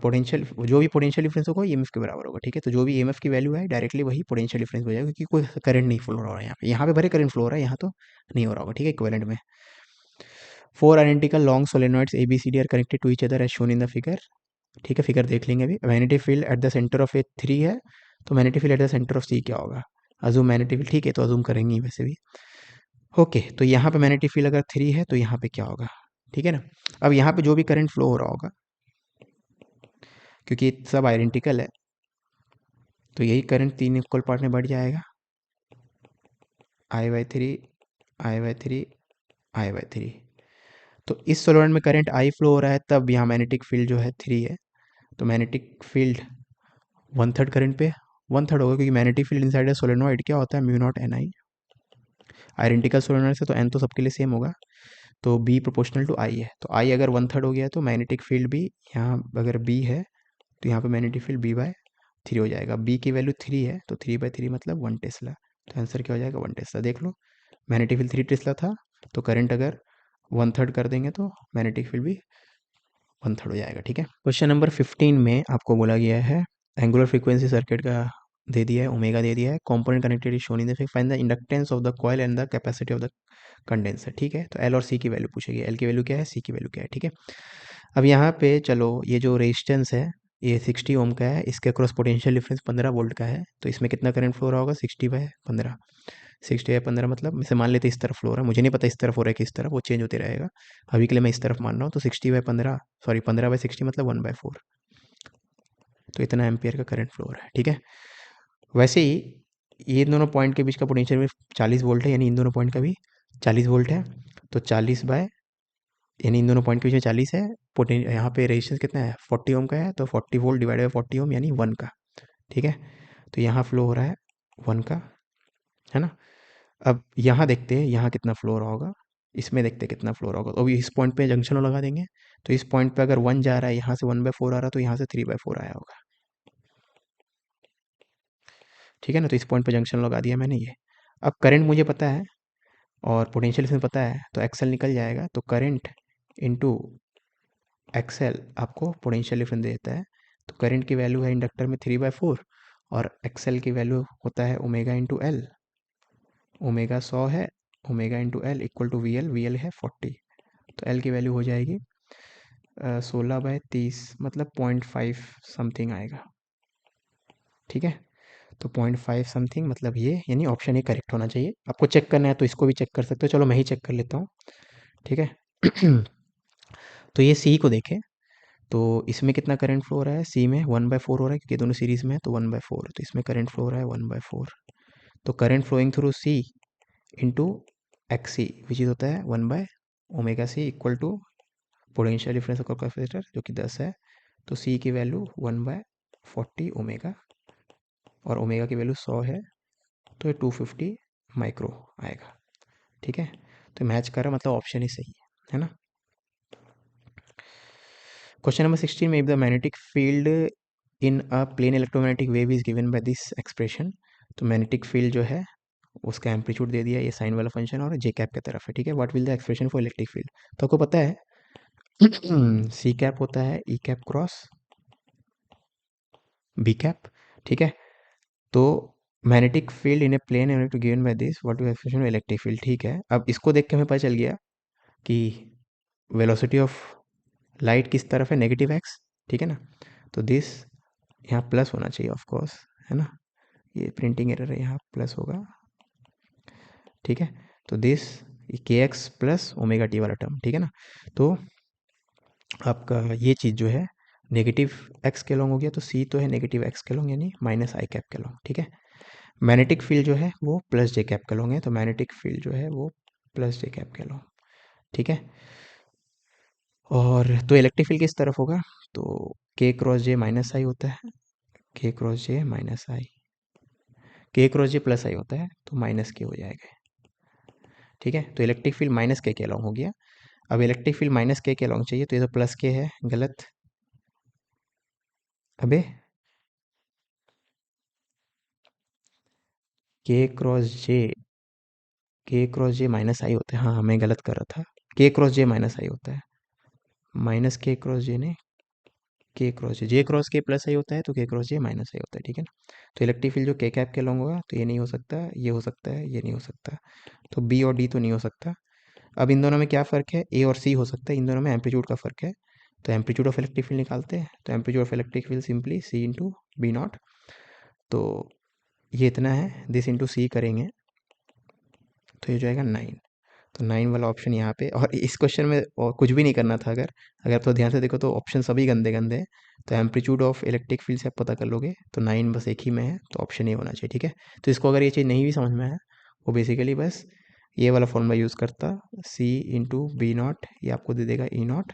पोटेंशियल, जो भी पोटेंशियल डिफरेंस होगा ईएमएफ के बराबर होगा। ठीक है, तो जो भी ईएमएफ की वैल्यू है डायरेक्टली वही पोटेंशियल डिफरेंस हो जाएगा, क्योंकि कोई करंट नहीं फ्लो हो रहा है यहाँ पे भले करंट फ्लो हो रहा है, यहाँ तो नहीं हो रहा होगा। ठीक है, इक्विवेलेंट में 4 identical long solenoids ABCD are connected to each other as shown in the figure. ठीक है, फिगर देख लेंगे अभी। Magnetic field at the centre of A 3 है, तो magnetic field at the centre of C क्या होगा, अजूम मैग्नेटिक फील्ड। ठीक है, तो अजूम करेंगे ही वैसे भी। ओके, तो यहाँ पे मैग्नेटिक फील्ड अगर 3 है तो यहाँ पे क्या होगा। ठीक है ना, अब यहाँ पे जो भी करंट फ्लो हो रहा होगा, क्योंकि सब आइडेंटिकल है, तो यही करंट 3 इक्वल पार्ट में बढ़ जाएगा, I/3 I/3 I/3। तो इस सोलेनॉइड में करंट I फ्लो हो रहा है, तब यहाँ मैग्नेटिक फील्ड जो है 3 है, तो मैग्नेटिक फील्ड 1/3 करंट पे 1/3 होगा, क्योंकि मैग्नेटिक फील्ड इनसाइड सोलेनॉइड क्या होता है, μ0 Ni। आइडेंटिकल सोलेनॉइड से तो N तो सबके लिए सेम होगा, तो B प्रोपोर्शनल टू I है, तो I अगर 1/3 हो गया तो मैग्नेटिक फील्ड भी यहाँ अगर B है तो यहाँ पे मैग्नेटिक फील्ड B/3 हो जाएगा। B की वैल्यू 3 है, तो 3/3 मतलब 1 टेस्ला। तो आंसर क्या हो जाएगा, 1 टेस्ला। देख लो, मैग्नेटिक फील्ड 3 टेस्ला था, तो करंट अगर 1/3 कर देंगे तो मैग्नेटिक फील्ड भी 1/3 हो जाएगा। ठीक है, क्वेश्चन नंबर 15 में आपको बोला गया है एंगुलर फ्रीक्वेंसी सर्किट का दे दिया है, ओमेगा दे दिया है, component connected is shown in the figure, find the inductance of the coil and the capacity of the condenser. ठीक है, तो एल और सी की वैल्यू पूछेगी, एल की वैल्यू क्या है, सी की वैल्यू क्या है। ठीक है, अब यहाँ पे चलो ये जो रेजिस्टेंस है ये 60 ओम का है, इसके अक्रॉस पोटेंशियल डिफरेंस 15 वोल्ट का है, तो इसमें कितना करंट फ्लो रहा होगा, 60/15। 60/15 मतलब इसे मान लेते इस तरफ फ्लो हो रहा है, मुझे नहीं पता इस तरफ हो रहा है किस तरफ, वो चेंज होते रहेगा, अभी के लिए मैं इस तरफ मान रहा हूँ, तो 60/15 सॉरी 15/60 मतलब 1/4, तो इतना एम्पियर का करंट फ्लो हो रहा है। ठीक है, वैसे ही ये इन दोनों पॉइंट के बीच का पोटेंशियल में 40 वोल्ट है, यानी इन दोनों पॉइंट का भी 40 वोल्ट है, तो 40 बाय, यानी इन दोनों पॉइंट के बीच में 40 है, पोटें यहाँ पे रेजिस्टेंस कितना है 40 ओम का है, तो 40 वोल्ट डिवाइड बाई 40 ओम यानी 1 का। ठीक है, तो यहाँ फ्लो हो रहा है 1 का, है ना। अब यहाँ देखते हैं यहाँ कितना फ्लो हो रहा होगा, इसमें देखते हैं कितना फ्लो हो रहा होगा, तो अभी इस पॉइंट पे जंक्शन लगा देंगे, तो इस पॉइंट पे अगर 1 जा रहा है, यहाँ से 1/4 आ रहा है, तो यहाँ से 3/4 आया होगा। ठीक है ना, तो इस पॉइंट पे जंक्शन लगा दिया मैंने ये। अब करंट मुझे पता है और पोटेंशियल इसमें पता है, तो एक्सएल निकल जाएगा, तो करंट इंटू एक्सएल आपको पोटेंशियल डिफरेंस देता है, तो करंट की वैल्यू है इंडक्टर में 3/4 और एक्सएल की वैल्यू होता है ओमेगा इंटू एल, ओमेगा 100 है, omega into L equal to V L, V L है 40, तो एल की वैल्यू हो जाएगी 16/30 मतलब 0.5 समथिंग आएगा। ठीक है, तो 0.5 समथिंग मतलब ये, यानी ऑप्शन ए करेक्ट होना चाहिए। आपको चेक करना है तो इसको भी चेक कर सकते हो, चलो मैं ही चेक कर लेता हूँ। ठीक है तो ये सी को देखें, तो इसमें कितना करंट फ्लो हो रहा है, सी में 1/4 हो रहा है, क्योंकि दोनों सीरीज में है, तो 1/4, तो इसमें करंट फ्लो हो रहा है 1/4, तो current flowing through C into X C which is होता है 1/ωc equal to potential difference of capacitor जो कि 10 है, तो सी की वैल्यू 1/40 ओमेगा और ओमेगा की वैल्यू 100 है, तो ये 250 माइक्रो आएगा। ठीक है, तो मैच कर रहा मतलब ऑप्शन ही सही है ना। क्वेश्चन नंबर 16 में, if the magnetic field in a plane electromagnetic wave is given by this expression, तो मैग्नेटिक फील्ड जो है उसका एम्पलीट्यूड दे दिया, ये साइन वाला फंक्शन और जे कैप की तरफ है। ठीक है, what will the expression for electric field, तो आपको पता है सी कैप होता है E cap cross B cap. ठीक है, तो magnetic field in a plane given by this what will expression electric field. ठीक है, अब इसको देख के हमें पता चल गया कि वेलोसिटी ऑफ लाइट किस तरफ है, नेगेटिव एक्स। ठीक है ना, तो दिस यहाँ प्लस होना चाहिए ऑफ कोर्स, है ना, ये प्रिंटिंग एरर है, यहाँ प्लस होगा। ठीक है, तो दिस के एक्स प्लस ओमेगा टी वाला टर्म। ठीक है ना, तो आपका ये चीज़ जो है नेगेटिव एक्स के लॉन्ग हो गया, तो सी तो है नेगेटिव एक्स के लॉन्ग यानी माइनस आई कैप के लॉन्ग। ठीक है, मैग्नेटिक फील्ड जो है वो प्लस जे कैप के लॉन्ग है, तो मैग्नेटिक फील्ड जो है वो प्लस जे कैप के लॉन्ग। ठीक है, और तो इलेक्ट्रिक फील्ड किस तरफ होगा, तो के क्रॉस जे माइनस आई होता है, के क्रॉस जे माइनस आई, के क्रॉस जे प्लस आई होता है, तो माइनस के हो जाएगा। ठीक है, तो इलेक्ट्रिक फील्ड माइनस के अलॉन्ग हो गया। अब इलेक्ट्रिक फील्ड माइनस के अलॉन्ग चाहिए, तो ये तो प्लस के है, गलत। अबे के क्रॉस जे, के क्रॉस जे माइनस आई होता है, हाँ मैं गलत कर रहा था, के क्रॉस जे माइनस आई होता है, माइनस के क्रॉस जे ने, के क्रॉस जे क्रॉस के प्लस आई होता है, तो के क्रॉस जे माइनस आई होता है। ठीक है ना, तो इलेक्ट्रिक फील्ड जो के कैप के अलॉन्ग होगा, तो ये नहीं हो सकता, ये हो सकता है, ये नहीं हो सकता, तो बी और डी तो नहीं हो सकता। अब इन दोनों में क्या फ़र्क है, ए और सी हो सकता है, इन दोनों में एम्पलीट्यूड का फ़र्क है, तो एम्पलीट्यूड ऑफ इलेक्ट्रिक फील्ड निकालते हैं, तो amplitude of electric field simply C into B naught, तो ये इतना है, दिस इंटू सी करेंगे तो ये जाएगा 9, तो 9 वाला ऑप्शन यहाँ पे। और इस क्वेश्चन में और कुछ भी नहीं करना था, अगर अगर तो ध्यान से देखो तो ऑप्शन सभी गंदे गंदे हैं, तो एम्पलीट्यूड ऑफ इलेक्ट्रिक फील्ड से आप पता कर लोगे, तो 9 बस एक ही में है, तो ऑप्शन ए होना चाहिए। ठीक है, तो इसको अगर ये चीज़ नहीं भी समझ में आया, वो बेसिकली बस ये वाला फॉर्मूला यूज़ करता, सी इंटू बी नॉट, ये आपको दे देगा ई नॉट,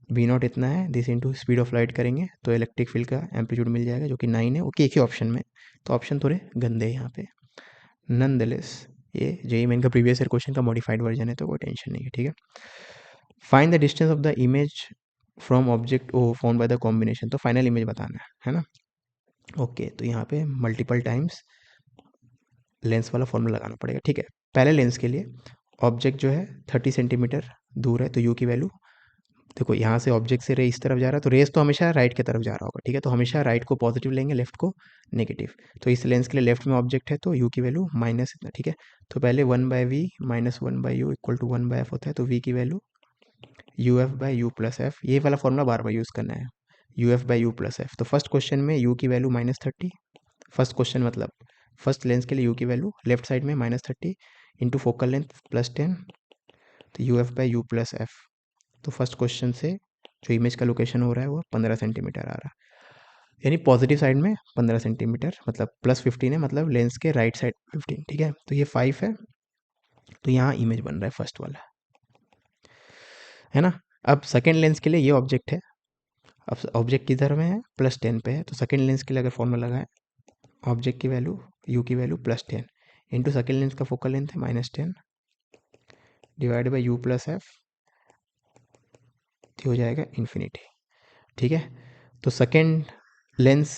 बी नॉट इतना है, this into speed of light करेंगे तो इलेक्ट्रिक फील्ड का एम्पलीट्यूड मिल जाएगा जो कि 9 है, वो कि एक ही ऑप्शन में, तो ऑप्शन थोड़े गंदे हैं यहाँ पे। नॉनदलेस ये जेईई मेन का प्रीवियस ईयर क्वेश्चन का मॉडिफाइड वर्जन है, तो कोई टेंशन नहीं है। ठीक है, find the distance of the image from object O found by the combination, तो फाइनल इमेज बताना है ना। ओके, तो यहाँ पे मल्टीपल टाइम्स लेंस वाला फॉर्मूला लगाना पड़ेगा। ठीक है, पहले लेंस के लिए ऑब्जेक्ट जो है 30 सेंटीमीटर दूर है, तो यू की वैल्यू देखो यहाँ से ऑब्जेक्ट से रे इस तरफ जा रहा है, तो रेस तो हमेशा राइट की तरफ जा रहा होगा, ठीक है, तो हमेशा राइट को पॉजिटिव लेंगे, लेफ्ट को नेगेटिव। तो इस लेंस के लिए लेफ्ट में ऑब्जेक्ट है तो यू की वैल्यू माइनस इतना, ठीक है। तो पहले 1/v minus 1/u equal to 1/f होता है, तो v की value U F by you plus F, ये वाला फॉर्मूला बार बार यूज़ करना है, U F by you plus F. तो फर्स्ट क्वेश्चन में यू की वैल्यू -30, फर्स्ट क्वेश्चन मतलब फर्स्ट लेंस के लिए यू की वैल्यू लेफ्ट साइड में -30 इंटू फोकल लेंथ +10, तो U F by you plus F. तो फर्स्ट क्वेश्चन से जो इमेज का लोकेशन हो रहा है वो 15 सेंटीमीटर आ रहा है, यानी पॉजिटिव साइड में 15 सेंटीमीटर, मतलब +15 है, मतलब लेंस के राइट साइड 15, ठीक है। तो ये 5 है, तो यहाँ इमेज बन रहा है फर्स्ट वाला, है ना। अब सेकेंड लेंस के लिए ये ऑब्जेक्ट है, अब ऑब्जेक्ट किधर में है, +10 पे है, तो सेकेंड लेंस के लिए अगर फॉर्मूला लगाए, ऑब्जेक्ट की वैल्यू यू की वैल्यू +10 इंटू सेकेंड लेंस का फोकल लेंथ है -10 divide by you plus F, हो जाएगा इन्फिनिटी, ठीक है। तो लेंस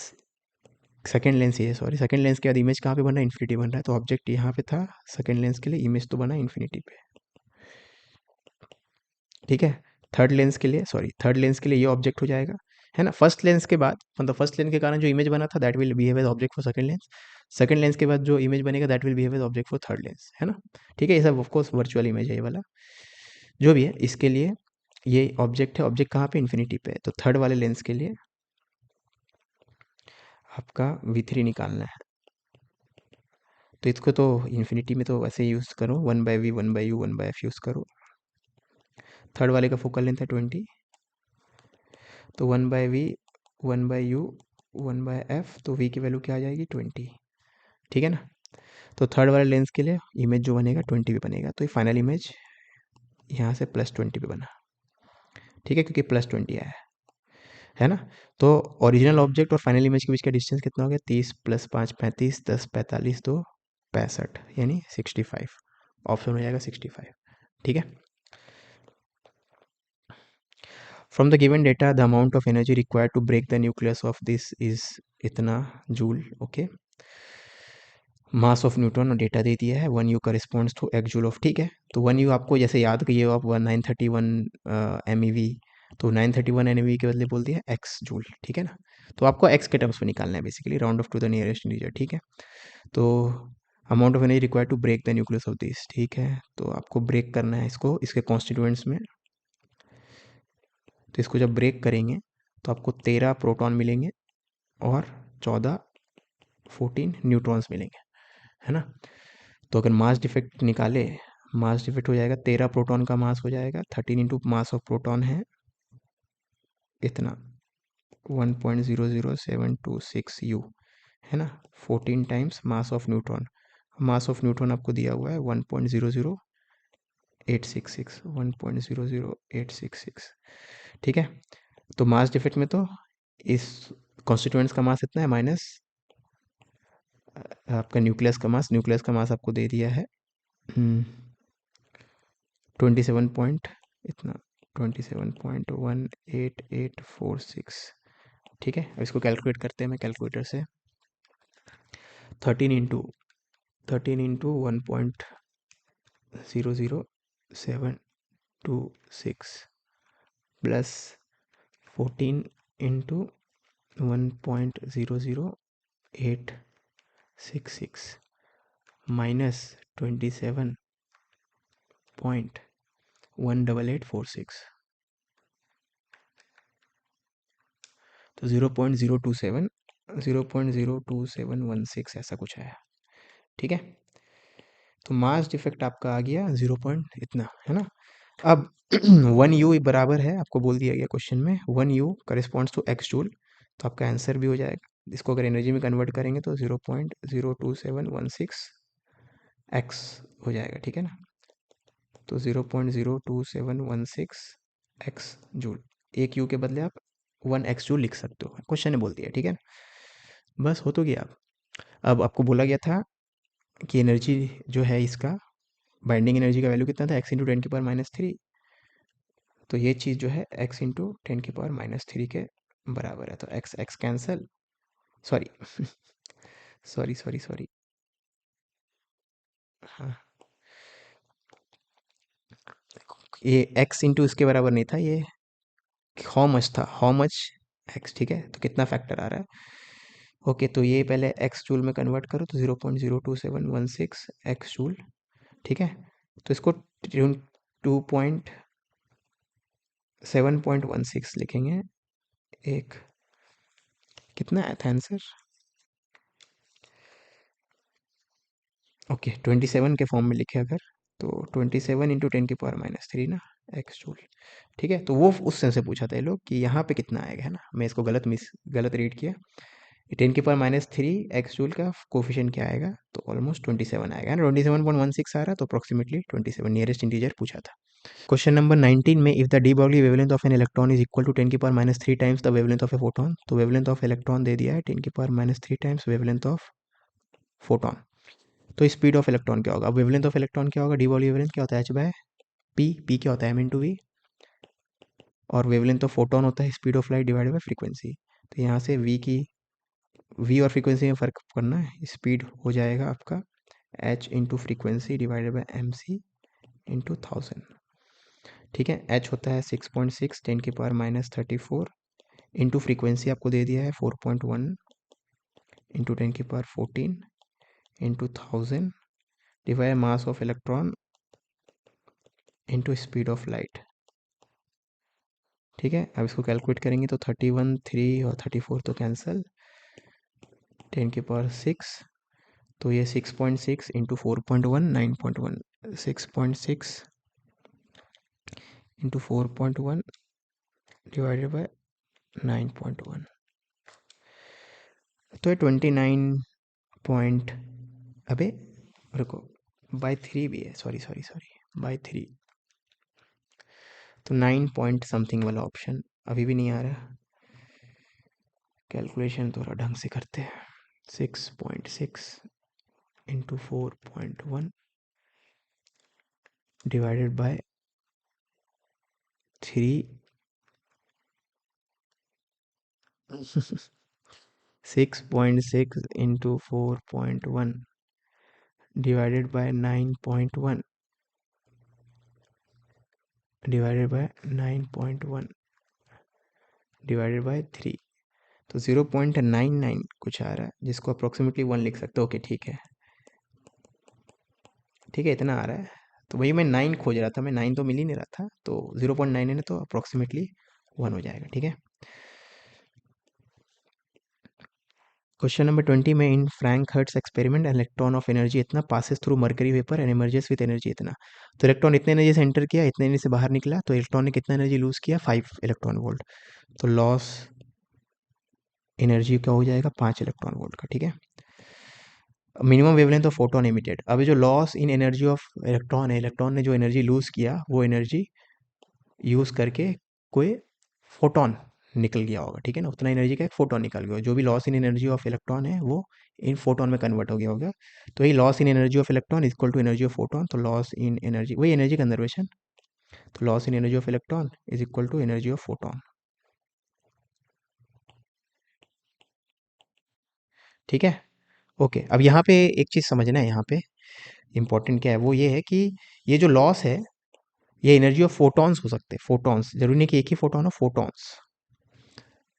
सेकेंड लेंस ये सॉरी सेकेंड लेंस के बाद इमेज कहाँ पे बन रहा है, इन्फिनिटी बन रहा है, तो ऑब्जेक्ट यहाँ पे था, सेकेंड लेंस के लिए इमेज तो बना इन्फिनिटी पे, ठीक है। थर्ड लेंस के लिए ये ऑब्जेक्ट हो जाएगा, है ना। फर्स्ट लेंस के बाद मतलब फर्स्ट लेंस के कारण जो इमेज बना था that will behave as object for second lens, second lens के बाद जो इमेज बनेगा that will behave as object for third lens, है ना, ठीक है। ये सब ऑफकोर्स वर्चुअल इमेज है ये वाला, जो भी है इसके लिए ये ऑब्जेक्ट है, ऑब्जेक्ट कहाँ पे, इन्फिनिटी पे है, तो थर्ड वाले लेंस के लिए आपका V3 निकालना है। तो इसको तो इन्फिनिटी में तो वैसे यूज़ करो, 1/v 1/u 1/f यूज़ करो। थर्ड वाले का फोकल लेंथ है 20, तो 1/v 1/u 1/f, तो v की वैल्यू क्या आ जाएगी 20, ठीक है ना। तो थर्ड वाले लेंस के लिए इमेज जो बनेगा 20 पे बनेगा, तो ये फाइनल इमेज यहाँ से +20 पे बना, ठीक है, क्योंकि +20 आया है ना। तो ओरिजिनल ऑब्जेक्ट और फाइनल इमेज के बीच का डिस्टेंस कितना हो गया, 30 + 5 35, 10 45 2 65, यानी 65, ऑप्शन हो जाएगा 65, ठीक है। From the given data the amount of energy required to break the nucleus of this is इतना joule, okay. Mass of neutron और डेटा दे दिया है, 1 U corresponds to x joule of, ठीक है। तो 1 U आपको जैसे याद करिए आप 931 MeV, तो 931 MeV के बदले बोल दिया x जूल, ठीक है ना। तो आपको x के टर्म्स में निकालना है basically, round off to the nearest integer, ठीक है। तो amount of energy required to break the nucleus of this, ठीक है। तो आपको ब्रेक करना है इसको इसके कॉन्स्टिट्यूएंट्स में, तो इसको जब ब्रेक करेंगे तो आपको 13 प्रोटॉन मिलेंगे और 14 न्यूट्रॉन्स मिलेंगे, है ना। तो अगर मास डिफेक्ट निकाले, मास डिफेक्ट हो जाएगा 13 प्रोटॉन का मास हो जाएगा 13 इंटू मास ऑफ प्रोटॉन है इतना 1.00726 U, है ना। 14 times mass of neutron, mass of neutron आपको दिया हुआ है 1.00866 1.00866, ठीक है। तो मास डिफेक्ट में तो इस कॉन्स्टिट्यूएंट्स का मास इतना है माइनस आपका न्यूक्लियस का मास आपको दे दिया है 27 पॉइंट इतना 27.18846, ठीक है। अब इसको कैलकुलेट करते हैं मैं कैलकुलेटर से, 13 इंटू 1.00726 प्लस 14 इंटू 1.00866 माइनस 27.18846, तो 0.027 ऐसा कुछ आया, ठीक है। तो मास डिफेक्ट आपका आ गया 0 पॉइंट इतना, है ना। अब 1 U बराबर है, आपको बोल दिया गया क्वेश्चन में 1 U corresponds to x joule, तो आपका आंसर भी हो जाएगा। इसको अगर एनर्जी में कन्वर्ट करेंगे तो 0.02716 x हो जाएगा, ठीक है ना। तो 0.02716 x जूल, एक U के बदले आप 1 x जूल लिख सकते हो, क्वेश्चन ने बोल दिया, ठीक है ना। बस हो तो गया। अब आपको बोला गया था कि एनर्जी जो है इसका बाइंडिंग एनर्जी का वैल्यू कितना था, x इंटू 10⁻³ तो ये चीज़ जो है x इंटू 10⁻³ के बराबर है, तो x x cancel, sorry sorry sorry sorry, हाँ ये x इंटू इसके बराबर नहीं था, ये हाउ मच था, हाउ मच एक्स, ठीक है, तो कितना फैक्टर आ रहा है। ओके, तो ये पहले एक्स जूल में कन्वर्ट करो, तो 0.02716 एक्स जूल, ठीक है। तो इसको 7.16 लिखेंगे। एक कितना आया था आंसर? ओके, 27 के फॉर्म में लिखे अगर, तो 27 इंटू 10⁻³ ना एक्स जूल, ठीक है। तो वो उस सेंस से पूछा था ये लोग कि यहाँ पे कितना आएगा, है ना। मैं इसको गलत रीड किया। 10⁻³ एक्स जूल का कोफिशिएंट क्या आएगा, तो ऑलमोस्ट 27 आएगा ना, 27.16 आ रहा, तो अप्रोक्सीमेटली 27 नियरेस्ट इंटीजर पूछा था। क्वेश्चन नंबर 19 में if the de Broglie wavelength of an electron is equal to 10⁻³ times the wavelength of a photon, तो वेवलेंथ ऑफ इलेक्ट्रॉन दे दिया है 10⁻³ टाइम्स वेवलेंथ ऑफ फोटोन। तो स्पीड ऑफ इलेक्ट्रॉन क्या होगा, अब वेवलेंथ ऑफ इलेक्ट्रॉन क्या होगा, डी ब्रॉगली वेवलेंथ क्या होता है, h/p क्या होता है, m/v, और वेवलेंथ ऑफ फोटोन होता है speed of light divided by frequency. तो यहाँ से v और फ्रीक्वेंसी में फ़र्क करना है, स्पीड हो जाएगा आपका h into frequency divided by MC into 1000, ठीक है। h होता है 6.6 10⁻³ इंटू फ्रीक्वेंसी आपको दे दिया है 4.1 into 10⁻14 into 1000 divide mass of electron into speed of light, ठीक है। अब इसको कैलकुलेट करेंगे तो 31 3 और 34 तो कैंसिल, 10⁻6, तो ये 6.6 इंटू 4.1 9.1, 6.6 इंटू 4.1 डिवाइडेड बाय 9.1, तो ये 29 पॉइंट, अबे रुको, बाय 3 भी है, सॉरी सॉरी सॉरी, बाय 3, तो 9 पॉइंट समथिंग वाला ऑप्शन अभी भी नहीं आ रहा। कैलकुलेशन थोड़ा ढंग से करते हैं, 6.6 into 4.1 divided by 3 6.6 into 4.1 divided by 9.1 divided by 9.1 divided by 3, तो 0.99 कुछ आ रहा है, जिसको अप्रोक्सीमेटली 1 लिख सकते हो। ओके ठीक है, ठीक है, इतना आ रहा है। तो वही मैं 9 खोज रहा था, मैं 9 तो मिल ही नहीं रहा था, तो 0.9 है तो अप्रोक्सीमेटली 1 हो जाएगा, ठीक है। क्वेश्चन नंबर 20 में in Franck Hertz experiment electron of energy इतना passes through mercury vapour and emerges with energy इतना, तो इलेक्ट्रॉन इतने एनर्जी से एंटर किया, इतने एनर्जी से बाहर निकला, तो इलेक्ट्रॉन ने कितना एनर्जी लूज किया, 5 इलेक्ट्रॉन वोल्ट, तो लॉस एनर्जी का हो जाएगा 5 इलेक्ट्रॉन वोल्ट का, ठीक है। Minimum wavelength of photon emitted, अभी जो loss in energy of electron है, इलेक्ट्रॉन ने जो एनर्जी लूज किया वो एनर्जी यूज करके कोई फोटोन निकल गया होगा, ठीक है ना, उतना एनर्जी का एक फोटोन निकल गया, जो भी loss in energy of electron है वो इन फोटोन में कन्वर्ट हो गया होगा। तो ये loss in energy of electron is equal to energy of photon, तो लॉस इन एनर्जी वही एनर्जी कंजर्वेशन, तो loss in energy of electron is equal to energy of photon, ठीक है। ओके, अब यहाँ पे एक चीज़ समझना है, यहाँ पे इंपॉर्टेंट क्या है, वो ये है कि ये जो लॉस है ये एनर्जी ऑफ फोटॉन्स हो सकते हैं, फोटॉन्स जरूरी नहीं कि एक ही फोटोन हो, फोटॉन्स,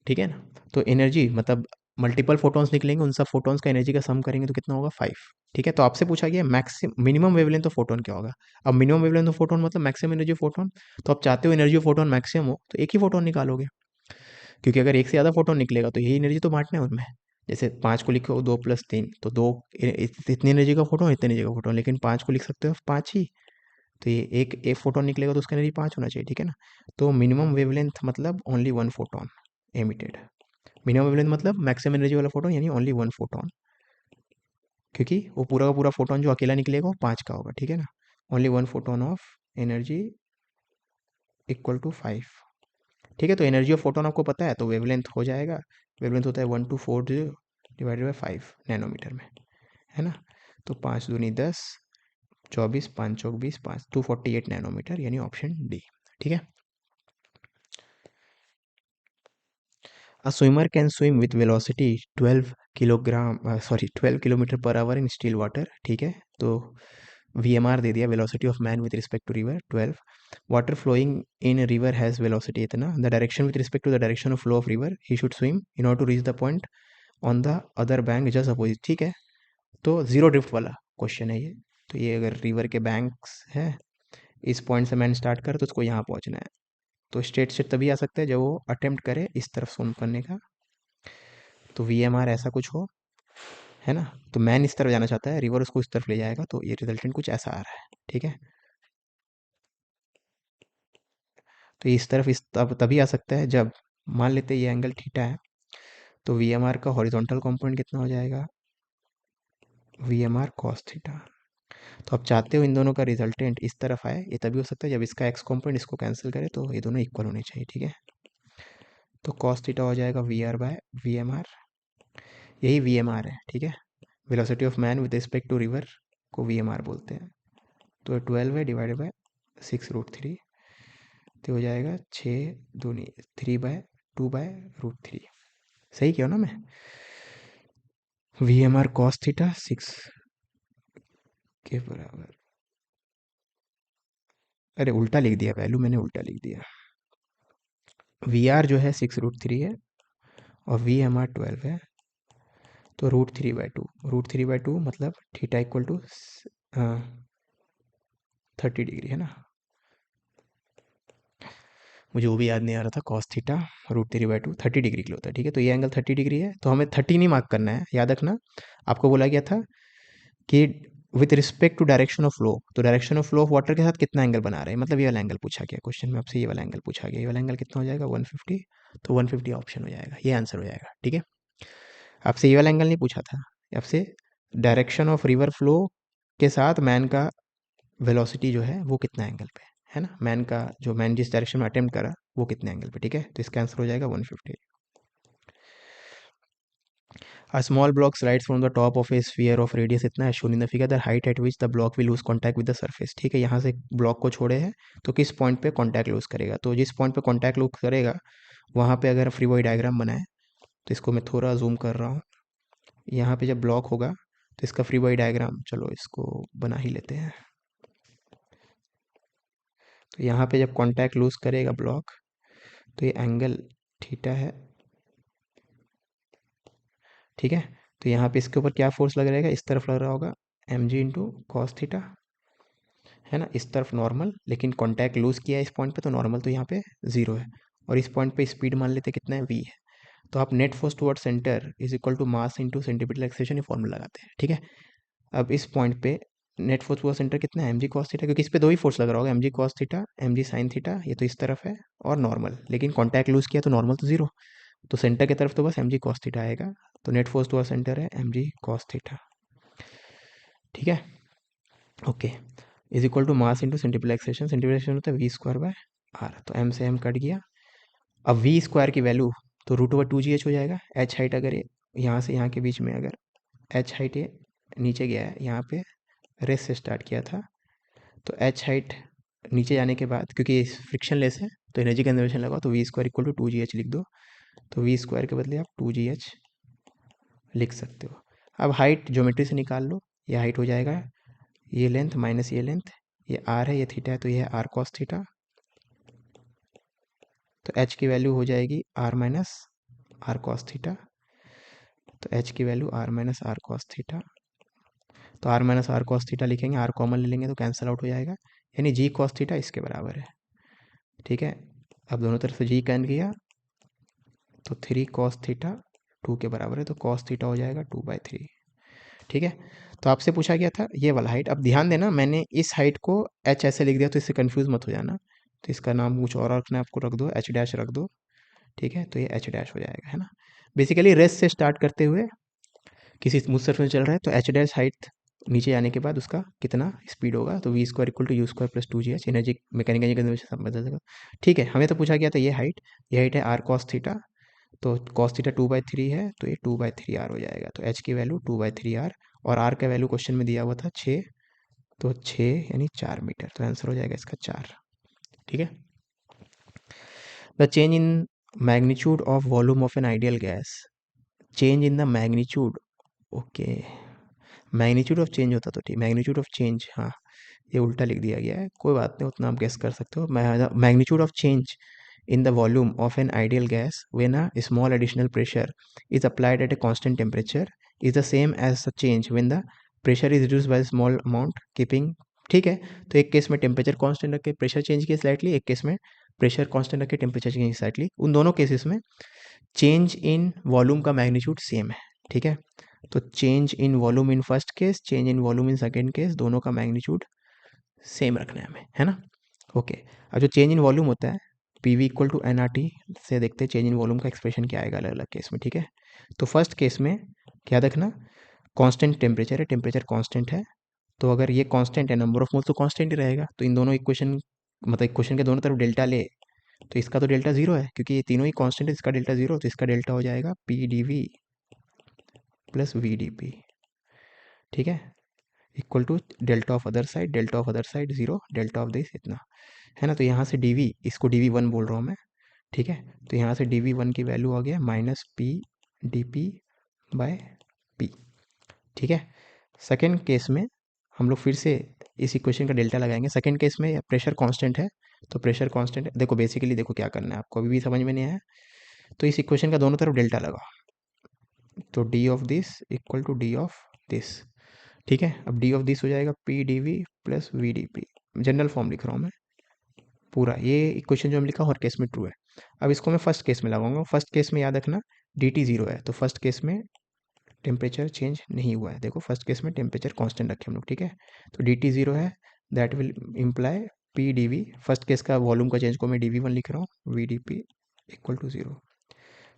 ठीक है ना। तो एनर्जी मतलब मल्टीपल फोटॉन्स निकलेंगे, उन सब फोटॉन्स का एनर्जी का सम करेंगे तो कितना होगा 5, ठीक है। तो आपसे पूछा गया maximum minimum wavelength of photon क्या होगा, अब मिनिमम वेवलेंथ ऑफ फोटोन मतलब मैक्सिमम एनर्जी ऑफ फोटोन, तो आप चाहते हो एनर्जी ऑफ फोटोन मैक्सिमम हो तो एक ही फोटोन निकालोगे, क्योंकि अगर एक से ज़्यादा फोटोन निकलेगा तो यही एनर्जी तो बांटना है उनमें, जैसे 5 को लिखो 2 + 3, तो दो इतनी एनर्जी का फोटोन, इतनी एनर्जी का फोटोन, लेकिन 5 को लिख सकते हो 5 ही, तो ये एक फोटोन निकलेगा तो उसका एनर्जी 5 होना चाहिए, ठीक है ना। तो मिनिमम वेवलेंथ मतलब only 1 photon emitted, minimum wavelength मतलब मैक्सिमम एनर्जी वाला फोटोन यानी ओनली 1 फोटोन, क्योंकि वो पूरा का पूरा फोटोन जो अकेला निकलेगा वो 5 का होगा, ठीक है ना। Only 1 photon of energy equal to 5, ठीक है। तो एनर्जी ऑफ फोटोन आपको पता है, तो वेवलेंथ हो जाएगा, वेवलेंथ होता है 1240 डिवाइडेड बाई 5 नैनोमीटर में, है ना। तो 5×2 = 10, 24 5 चौक 20 5 248 नैनोमीटर, यानी ऑप्शन डी, ठीक है। A swimmer can swim with velocity 12 kilometre per hour in still water, ठीक है। तो VMR दे दिया, velocity of man with respect to river 12, water flowing in river has velocity इतना, the direction with respect to the direction of flow of river he should swim in order to reach the point on the other bank just opposite. ठीक है, तो zero drift वाला question है ये। तो ये अगर रिवर के बैंक्स है, इस पॉइंट से मैन स्टार्ट कर तो उसको यहाँ पहुँचना है, तो स्ट्रेट से तभी आ सकता है जब वो अटेम्प्ट करे इस तरफ स्विम करने का। तो VMR ऐसा कुछ हो, है ना। तो मैन इस तरफ जाना चाहता है, रिवर उसको इस तरफ ले जाएगा, तो ये रिजल्टेंट कुछ ऐसा आ रहा है। ठीक है, तो इस तरफ इस तब तभी आ सकता है जब मान लेते हैं ये एंगल थीटा है, तो VMR का हॉरिजॉन्टल कंपोनेंट कितना हो जाएगा, VMR cos थीटा। तो आप चाहते हो इन दोनों का रिजल्टेंट इस तरफ आए, ये तभी हो सकता है जब इसका एक्स कंपोनेंट इसको कैंसिल करे तो ये दोनों इक्वल होने चाहिए। ठीक है, तो cos थीटा हो जाएगा VR बाय VMR, यही VMR है। ठीक है, velocity of man with respect to river को VMR बोलते हैं। तो 12 है डिवाइडेड बाय 6√3, तो हो जाएगा 6 दूनी 3/2/√3। सही किया ना मैं, VMR cos थीटा 6 के बराबर, अरे उल्टा लिख दिया, वैल्यू मैंने उल्टा लिख दिया। VR जो है 6√3 है और VMR 12 है, तो √3/2, √3/2 मतलब थीटा इक्वल टू 30 डिग्री, है ना। मुझे वो भी याद नहीं आ रहा था, cos थीटा √3/2 30 डिग्री के लिए होता है। ठीक है, तो ये एंगल 30 डिग्री है, तो हमें 30 नहीं मार्क करना है, याद रखना। आपको बोला गया था कि with respect to direction of flow, तो direction of flow of water के साथ कितना एंगल बना रहे हैं, मतलब ये वाला एंगल पूछा गया क्वेश्चन में आपसे, ये वाला एंगल पूछा गया, ये वाला एंगल कितना हो जाएगा 150, तो 150 ऑप्शन हो जाएगा, ये आंसर हो जाएगा। ठीक है, आपसे ये वाला एंगल नहीं पूछा था, आपसे डायरेक्शन ऑफ रिवर फ्लो के साथ मैन का वेलोसिटी जो है वो कितना एंगल पे है ना, मैन का जो मैन जिस डायरेक्शन में अटेम्प्ट करा वो कितने एंगल पे। ठीक है, तो इसका आंसर हो जाएगा 150। A small block slides from the top of a sphere of radius इतना है shown in the figure, the height at which the block will lose contact with the surface। ठीक है, यहाँ से ब्लॉक को छोड़े हैं तो किस पॉइंट पे कांटेक्ट लूज करेगा, तो जिस पॉइंट पे कांटेक्ट लूज करेगा वहाँ पे अगर फ्री बॉडी डायग्राम बनाए, तो इसको मैं थोड़ा जूम कर रहा हूँ, यहाँ पे जब ब्लॉक होगा तो इसका फ्री बॉडी डायग्राम, चलो इसको बना ही लेते हैं। तो यहाँ पे जब कांटेक्ट लूज करेगा ब्लॉक, तो ये एंगल थीटा है। ठीक है, तो यहाँ पे इसके ऊपर क्या फोर्स लग रहेगा, इस तरफ लग रहा होगा mg × cos थीटा, है ना, इस तरफ नॉर्मल, लेकिन कांटेक्ट लूज किया है इस पॉइंट पे तो नॉर्मल तो यहाँ पे 0 है, और इस पॉइंट पे स्पीड मान लेते कितना है v है। तो आप net force toward centre is equal to mass into centripetal acceleration, ये फॉर्मूला लगाते हैं। ठीक है, अब इस पॉइंट पे नेट फोर्स टुवर्ड सेंटर कितना है mg cos थीटा, क्योंकि इस पे दो ही फोर्स लग रहा होगा, mg cos theta mg sin theta, ये तो इस तरफ है, और नॉर्मल, लेकिन कॉन्टैक्ट लूज किया तो नॉर्मल तो 0, तो सेंटर की तरफ तो बस mg cos थीटा आएगा, तो नेट फोर्स टुवर्ड सेंटर है mg cos थीटा। ठीक है, okay, is equal to mass into centripetal acceleration, centripetal acceleration होता है v²/r, तो m से m कट गया। अब वी स्क्वायर की वैल्यू तो √2gh हो जाएगा, h हाइट अगर ये यहाँ से यहाँ के बीच में अगर h हाइट ये नीचे गया है, यहाँ पे रेस से स्टार्ट किया था, तो h हाइट नीचे जाने के बाद क्योंकि फ्रिक्शन लेस है तो एनर्जी कंजर्वेशन लगाओ, तो v² इक्वल टू 2gh लिख दो, तो v² के बदले आप 2gh लिख सकते हो। अब हाइट ज्योमेट्री से निकाल लो, ये हाइट हो जाएगा ये लेंथ माइनस ये लेंथ, ये r है ये थीटा है, तो ये है r cos थीटा, तो h की वैल्यू हो जाएगी r minus r cos theta, तो h की value r minus r cos theta, तो r minus r cos theta लिखेंगे, r कॉमन ले लेंगे तो कैंसिल आउट हो जाएगा, यानी g cos थीटा इसके बराबर है। ठीक है, अब दोनों तरफ से g कैंसिल किया तो 3 cos थीटा 2 के बराबर है, तो cos थीटा हो जाएगा 2/3। ठीक है, तो आपसे पूछा गया था ये वाला हाइट, अब ध्यान देना मैंने इस हाइट को h ऐसे लिख दिया, तो इससे कंफ्यूज मत हो जाना, तो इसका नाम कुछ और रखना है आपको, रख दो h डैश रख दो। ठीक है, तो ये h डैश हो जाएगा, है ना। बेसिकली रेस्ट से स्टार्ट करते हुए किसी स्मूथ सरफेस में चल रहा है, तो एच डैश हाइट नीचे आने के बाद उसका कितना स्पीड होगा, तो v² equal to u² plus 2gh, energy mechanical conservation सब बदल जाएगा। ठीक है, हमें तो पूछा गया था ये हाइट है r cos थीटा, तो cos थीटा 2/3 है, तो ये 2/3r हो जाएगा, तो h की वैल्यू 2/3r, और r का वैल्यू क्वेश्चन में दिया हुआ था 6, तो 6 यानी 4 मीटर, तो आंसर हो जाएगा इसका 4। ठीक है, the change in magnitude of volume of an ideal gas, change in the magnitude, okay, magnitude of change होता तो ठीक, मैग्नीट्यूड ऑफ चेंज, हाँ ये उल्टा लिख दिया गया है, कोई बात नहीं, उतना आप गेस कर सकते हो। Magnitude of change in the volume of an ideal gas when a small additional pressure is applied at a constant temperature is the same as the change when the pressure is reduced by a small amount keeping। ठीक है, तो एक case में temperature constant रख के pressure change किया slightly, एक case में प्रेशर कांस्टेंट रख के टेम्परेचर चेंज स्लाइटली, उन दोनों केसेस में चेंज इन वॉल्यूम का मैग्नीट्यूड सेम है। ठीक है, तो change in volume in first case, change in volume in second case, दोनों का मैग्नीट्यूड सेम रखना है हमें, है ना। ओके, अब जो चेंज इन वॉल्यूम होता है P V equal to N R T से देखते हैं चेंज इन वॉल्यूम का एक्सप्रेशन क्या आएगा अलग अलग केस में। ठीक है, तो फर्स्ट केस में क्या रखना, कांस्टेंट टेम्परेचर है, टेम्परेचर कांस्टेंट है, तो अगर ये कांस्टेंट है नंबर ऑफ मोल्स तो कांस्टेंट ही रहेगा, तो इन दोनों इक्वेशन मतलब इक्वेशन के दोनों तरफ डेल्टा ले, तो इसका तो डेल्टा जीरो है क्योंकि ये तीनों ही कांस्टेंट है, इसका डेल्टा जीरो, तो इसका डेल्टा हो जाएगा P D V plus V D P. ठीक है, equal to delta of other side zero, delta of this इतना, है ना। तो यहाँ से डी वी, इसको डी वी वन बोल रहा हूँ मैं। ठीक है, तो यहाँ से डी वी वन की वैल्यू आ गया minus P D P by P. ठीक है, सेकेंड केस में हम लोग फिर से इस इक्वेशन का डेल्टा लगाएंगे। सेकेंड केस में प्रेशर कांस्टेंट है, तो प्रेशर कांस्टेंट है, देखो बेसिकली देखो क्या करना है आपको, अभी भी समझ में नहीं आया, तो इस इक्वेशन का दोनों तरफ डेल्टा लगाओ, तो D of this equal to D of this. ठीक है, अब डी ऑफ दिस हो जाएगा P D V plus V D P, general form लिख रहा हूँ मैं पूरा, ये इक्वेशन जो हम लिखा हर केस में ट्रू है। अब इसको मैं फर्स्ट केस में लगाऊंगा, फर्स्ट केस में याद रखना डी टी जीरो है, तो फर्स्ट केस में टेम्परेचर चेंज नहीं हुआ है, देखो फर्स्ट केस में टेम्परेचर कांस्टेंट रखे हम लोग। ठीक है, तो डी टी जीरो है, that will imply P D V, first case का वॉल्यूम का चेंज को मैं डी वी वन लिख रहा हूँ, V D P equal to zero.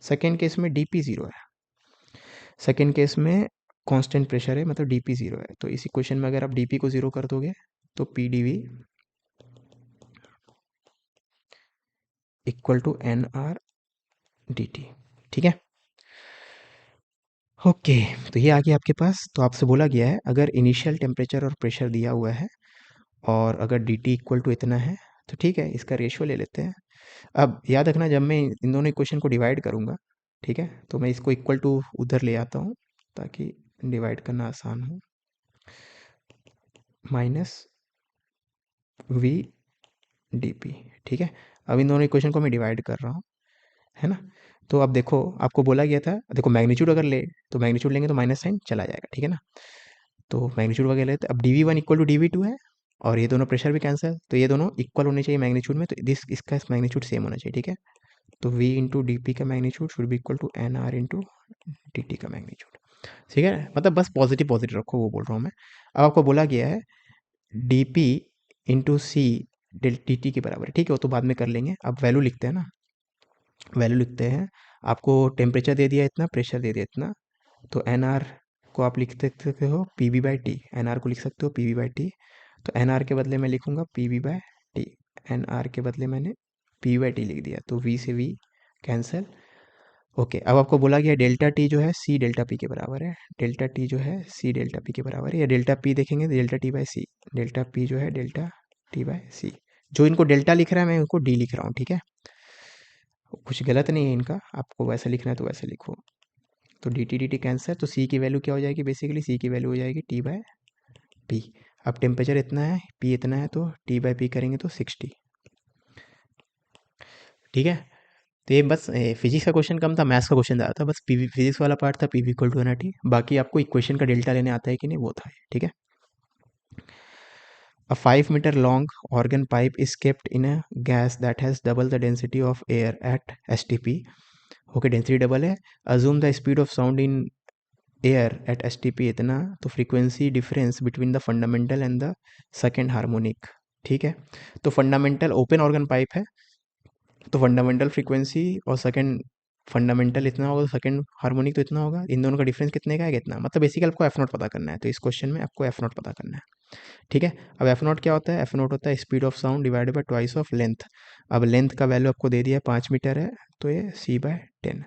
Second case में डी पी जीरो है, सेकेंड केस में कांस्टेंट प्रेशर है, मतलब डी पी जीरो है, तो इस इक्वेशन में अगर आप डी पी को जीरो कर दोगे तो P D V equal to N R D T. ठीक है, ओके, तो ये आ गया आपके पास। तो आपसे बोला गया है अगर इनिशियल टेम्परेचर और प्रेशर दिया हुआ है और अगर डी टी इक्वल टू इतना है तो ठीक है, इसका रेशियो ले लेते हैं। अब याद रखना जब मैं इन दोनों इक्वेशन को डिवाइड करूँगा, ठीक है, तो मैं इसको इक्वल टू उधर ले आता हूँ ताकि डिवाइड करना आसान हो, माइनस वी डी पी। ठीक है, अब इन दोनों इक्वेशन को मैं डिवाइड कर रहा हूँ, है ना। तो अब देखो आपको बोला गया था, देखो मैग्नीट्यूड अगर ले तो मैग्नीट्यूड लेंगे तो माइनस साइन चला जाएगा, ठीक है ना। तो मैग्नीट्यूड वगैरह लेते, अब D V one equal to D V two है और ये दोनों प्रेशर भी कैंसिल, तो ये दोनों इक्वल होने चाहिए मैग्नीट्यूड में, तो इसका मैग्नीट्यूड सेम होना चाहिए। ठीक है, तो v इंटू डी पी का magnitude should be equal to N R into D T का मैग्नीट्यूड। ठीक है, मतलब बस पॉजिटिव पॉजिटिव रखो, वो बोल रहा हूँ मैं। अब आपको बोला गया है डी पी इंटू सी डेल टी टी के बराबर है, ठीक है, वो तो बाद में कर लेंगे, अब वैल्यू लिखते हैं ना, वैल्यू लिखते हैं। आपको टेम्परेचर दे दिया इतना, प्रेशर दे दिया इतना, तो एन आर को आप लिख सकते हो P V by T, N R को लिख सकते हो पी वी बाई टी, तो एन आर के बदले मैं लिखूंगा P V by T, N R के बदले मैंने पी वी बाई टी लिख दिया, तो वी से वी कैंसिल। ओके, अब आपको बोला गया डेल्टा टी जो है सी डेल्टा पी के बराबर है, डेल्टा टी जो है सी डेल्टा पी के बराबर है, या डेल्टा पी देखेंगे तो delta T by C, delta P जो है डेल्टा टी बाई सी, जो इनको डेल्टा लिख रहा है मैं इनको डी लिख रहा हूँ। ठीक है, कुछ गलत नहीं है इनका, आपको वैसे लिखना है तो वैसे लिखो, तो डी टी कैंसर, तो सी की वैल्यू क्या हो जाएगी, बेसिकली सी की वैल्यू हो जाएगी टी बाय पी। अब टेम्परेचर इतना है, पी इतना है, तो टी बाय पी करेंगे तो 60। ठीक है, तो ये बस फिजिक्स का क्वेश्चन कम था, मैथ्स का क्वेश्चन ज़्यादा था, बस पी फिजिक्स वाला पार्ट था P V equal to N R T, बाकी आपको इक्वेशन का डेल्टा लेने आता है कि नहीं वो था। ठीक है, a 5 meter long organ pipe is kept in a gas that has double the density of air at STP। Okay, density double है, assume the speed of sound in air at STP इतना, तो frequency difference between the fundamental and the second harmonic. ठीक है, तो fundamental open organ pipe है, तो fundamental frequency और second fundamental इतना होगा, तो सेकंड हार्मोनिक तो इतना होगा, इन दोनों का डिफरेंस कितने का है, कितना, मतलब बेसिकली आपको एफ नॉट पता करना है, तो इस क्वेश्चन में आपको एफ नॉट पता करना है। ठीक है, अब एफ नॉट क्या होता है, एफ नॉट होता है speed of sound divided by twice of length. अब लेंथ का वैल्यू आपको दे दिया है 5 मीटर है, तो ये सी बाय 10,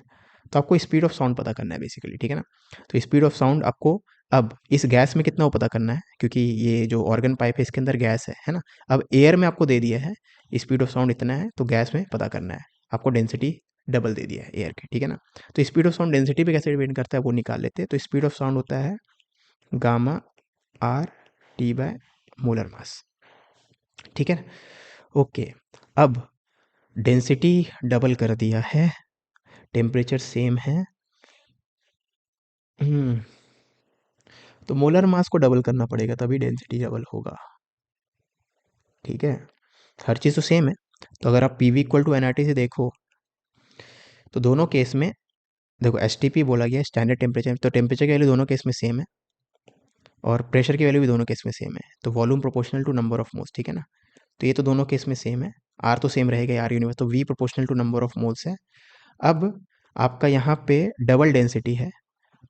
तो आपको स्पीड ऑफ साउंड पता करना है बेसिकली। ठीक है ना, तो स्पीड ऑफ साउंड आपको अब इस गैस में कितना वो पता करना है, क्योंकि ये जो ऑर्गन पाइप है इसके अंदर गैस है ना। अब एयर में आपको दे दिया है स्पीड ऑफ साउंड इतना है, तो गैस में पता करना है, आपको डेंसिटी डबल दे दिया है एयर की। ठीक है ना, तो स्पीड ऑफ साउंड डेंसिटी पे कैसे डिपेंड करता है वो निकाल लेते हैं। तो स्पीड ऑफ साउंड होता है gamma R T bye molar mass, ठीक है। ओके, अब डेंसिटी डबल कर दिया है, टेम्परेचर सेम है। हम्म, तो मोलर मास को डबल करना पड़ेगा तभी डेंसिटी डबल होगा, ठीक है। हर चीज़ तो सेम है, तो अगर आप P V equal to N R T से देखो तो दोनों केस में देखो एस टी पी बोला गया है स्टैंडर्ड टेम्परेचर, तो टेम्परेचर की वैल्यू दोनों केस में सेम है और प्रेशर की वैल्यू भी दोनों केस में सेम है, तो volume proportional to number of moles, ठीक है ना। तो ये तो दोनों केस में सेम है, आर तो सेम रहेगा आर यूनिवर्स, तो V proportional to number of moles है। अब आपका यहाँ पे डबल डेंसिटी है,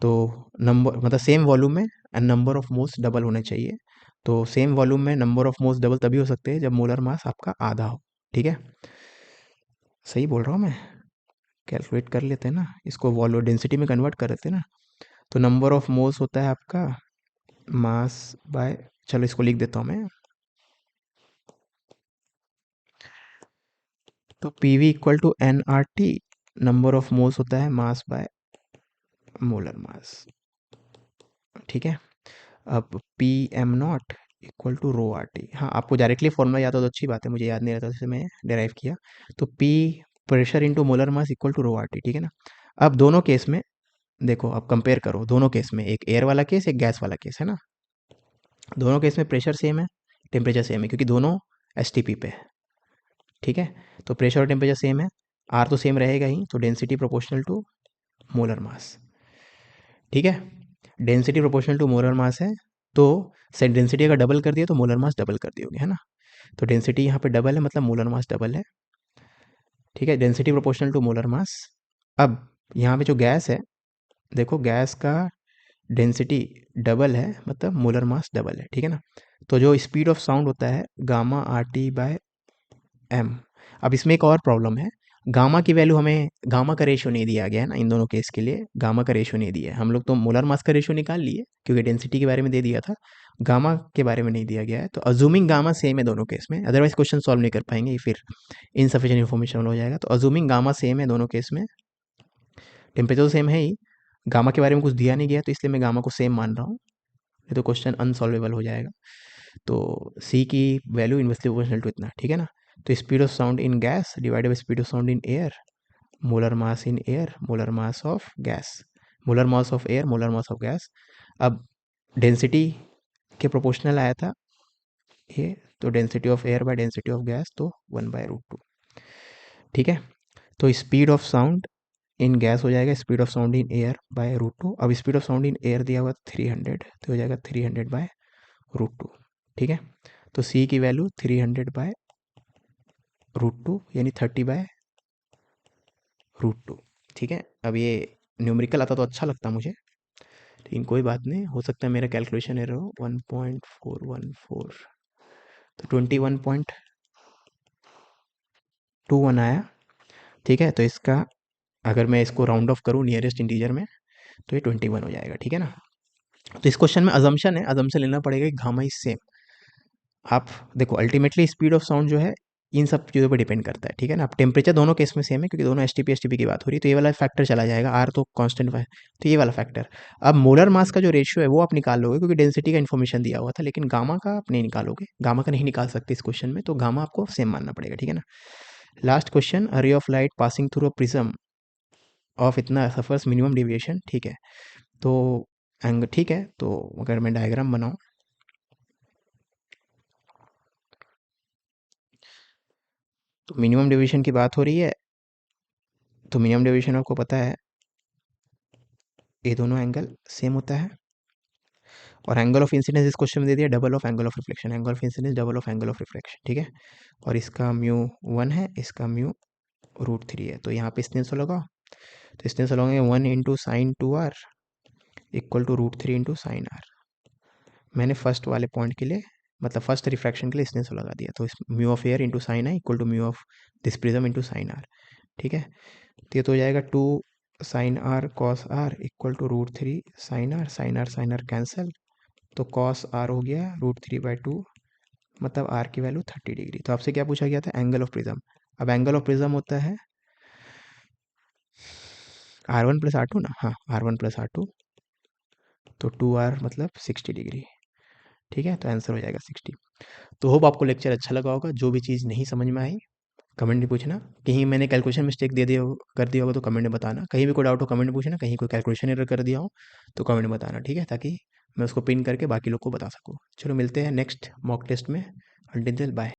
तो नंबर मतलब सेम वॉल्यूम में and number of moles double होने चाहिए। तो सेम वॉल्यूम में नंबर ऑफ मोल्स डबल तभी हो सकते हैं जब मोलर मास आपका आधा हो, ठीक है। सही बोल रहा हूँ मैं, कैलकुलेट कर लेते हैं ना इसको, वॉल्यूम डेंसिटी में कन्वर्ट कर लेते हैं ना। तो नंबर ऑफ मोल्स होता है आपका मास बाय, चलो इसको लिख देता हूँ मैं, तो P V equal to N R T, number of moles होता है मास बाय मोलर मास, ठीक है। अब P M not equal to rho R T, हाँ आपको डायरेक्टली फॉर्मूला याद हो तो अच्छी बात है, मुझे याद नहीं रहता जैसे मैं डिराइव किया। तो P pressure into molar mass equal to rho R T, ठीक है ना। अब दोनों केस में देखो, अब कंपेयर करो दोनों केस में, एक एयर वाला केस एक गैस वाला केस है ना। दोनों केस में प्रेशर सेम है, टेम्परेचर सेम है, क्योंकि दोनों एस टी पी पे है, ठीक है। तो प्रेशर और टेम्परेचर सेम है, आर तो सेम रहेगा ही, तो density proportional to molar mass, ठीक है। Density proportional to molar mass है, तो सेट डेंसिटी अगर डबल कर दिया तो मोलर मास डबल कर दियोगे, है ना। तो डेंसिटी यहाँ पे डबल है मतलब मोलर मास डबल है, ठीक है। Density proportional to molar mass. अब यहाँ पे जो गैस है, देखो गैस का डेंसिटी डबल है मतलब मोलर मास डबल है, ठीक है ना। तो जो स्पीड ऑफ साउंड होता है gamma R T by M. अब इसमें एक और प्रॉब्लम है, गामा की वैल्यू हमें, गामा का रेशियो नहीं दिया गया है ना इन दोनों केस के लिए, गामा का रेशियो नहीं दिया है। हम लोग तो मोलर मास का रेशियो निकाल लिए क्योंकि डेंसिटी के बारे में दे दिया था, गामा के बारे में नहीं दिया गया है। तो अज्यूमिंग गामा सेम है दोनों केस में, अदरवाइज क्वेश्चन सॉल्व नहीं कर पाएंगे, फिर इनसफिशिएंट इन्फॉर्मेशन हो जाएगा। तो अज्यूमिंग गामा सेम है दोनों केस में, टेम्परेचर तो सेम है ही, गामा के बारे में कुछ दिया नहीं गया तो इसलिए मैं गामा को सेम मान रहा हूँ, नहीं तो क्वेश्चन अनसॉल्वेबल हो जाएगा। तो सी की वैल्यू इन्वर्सली प्रोपोर्शनल टू इतना, ठीक है ना। तो speed of sound in gas divided by speed of sound in air, molar mass in air molar mass of gas, molar mass of air molar mass of gas. अब density के proportional आया था ये, तो density of air by density of gas, तो 1/√2, ठीक है। तो speed of sound in gas हो जाएगा speed of sound in air by √2। अब speed of sound in air दिया हुआ 300, तो हो जाएगा 300/√2, ठीक है। तो सी की वैल्यू 300/√2 यानी 30/√2, ठीक है। अब ये न्यूमेरिकल आता तो अच्छा लगता मुझे, लेकिन कोई बात नहीं, हो सकता है मेरा कैलकुलेशन एरर हो। 1.414, तो 21.21 आया, ठीक है। तो इसका अगर मैं इसको राउंड ऑफ करूँ नियरेस्ट इंटीजर में तो ये 21 हो जाएगा, ठीक है ना। तो इस क्वेश्चन में अजम्पशन है, अजम्पशन लेना पड़ेगा कि गामा इज सेम। आप देखो अल्टीमेटली स्पीड ऑफ साउंड जो है इन सब चीज़ों पे डिपेंड करता है, ठीक है ना। अब टेम्परेचर दोनों केस में सेम है क्योंकि दोनों एस टी पी की बात हो रही है, तो ये वाला फैक्टर चला जाएगा, आर तो कांस्टेंट है, तो ये वाला फैक्टर। अब मोलर मास का जो रेशियो है वो आप निकाल लोगे क्योंकि डेंसिटी का इन्फॉर्मेशन दिया हुआ था, लेकिन गामा का आप नहीं निकालोगे, गामा का नहीं निकाल सकते इस क्वेश्चन में, तो गामा आपको सेम मानना पड़ेगा, ठीक है ना। Last question, a ray of light passing through a prism of इतना सफर्स मिनिमम डेविएशन, ठीक है। तो एंग ठीक है, तो अगर मैं डायग्राम बनाऊं, तो मिनिमम डेविएशन की बात हो रही है, तो मिनिमम डेविएशन आपको पता है ये दोनों एंगल सेम होता है, और एंगल ऑफ इंसिडेंस इस क्वेश्चन में दे दिया double of angle of reflection, angle of incidence double of angle of reflection, ठीक है। और इसका म्यू 1 है, इसका म्यू √3 है, तो यहाँ पे इसने से लगाओ, तो इसने से लगाएंगे 1 × sin 2r equal to √3 × sin r। मैंने फर्स्ट वाले पॉइंट के लिए मतलब फर्स्ट रिफ्रैक्शन के लिए इसने से लगा दिया, तो इस mu of air into sine I equal to mu of this prism into sine R, ठीक है। तो ये तो हो जाएगा 2 sin r cos r equal to √3 sin r cancel, तो cos r हो गया √3/2, मतलब r की वैल्यू 30 डिग्री। तो आपसे क्या पूछा गया था, एंगल ऑफ प्रिज्म। अब एंगल ऑफ प्रिज्म होता है R1 + R2 ना, हाँ R1 + R2 तो 2r मतलब 60 डिग्री। ठीक है, तो आंसर हो जाएगा 60। तो होप आपको लेक्चर अच्छा लगा होगा। जो भी चीज़ नहीं समझ में आई कमेंट में पूछना। कहीं मैंने कैलकुलेशन मिस्टेक दे दिया हो कर दिया होगा तो कमेंट में बताना। कहीं भी कोई डाउट हो कमेंट में पूछना। कहीं कोई कैलकुलेशन एरर कर दिया हो तो कमेंट में बताना, ठीक है, ताकि मैं उसको पिन करके बाकी लोग को बता सकूँ। चलो मिलते हैं नेक्स्ट मॉक टेस्ट में। Until then bye.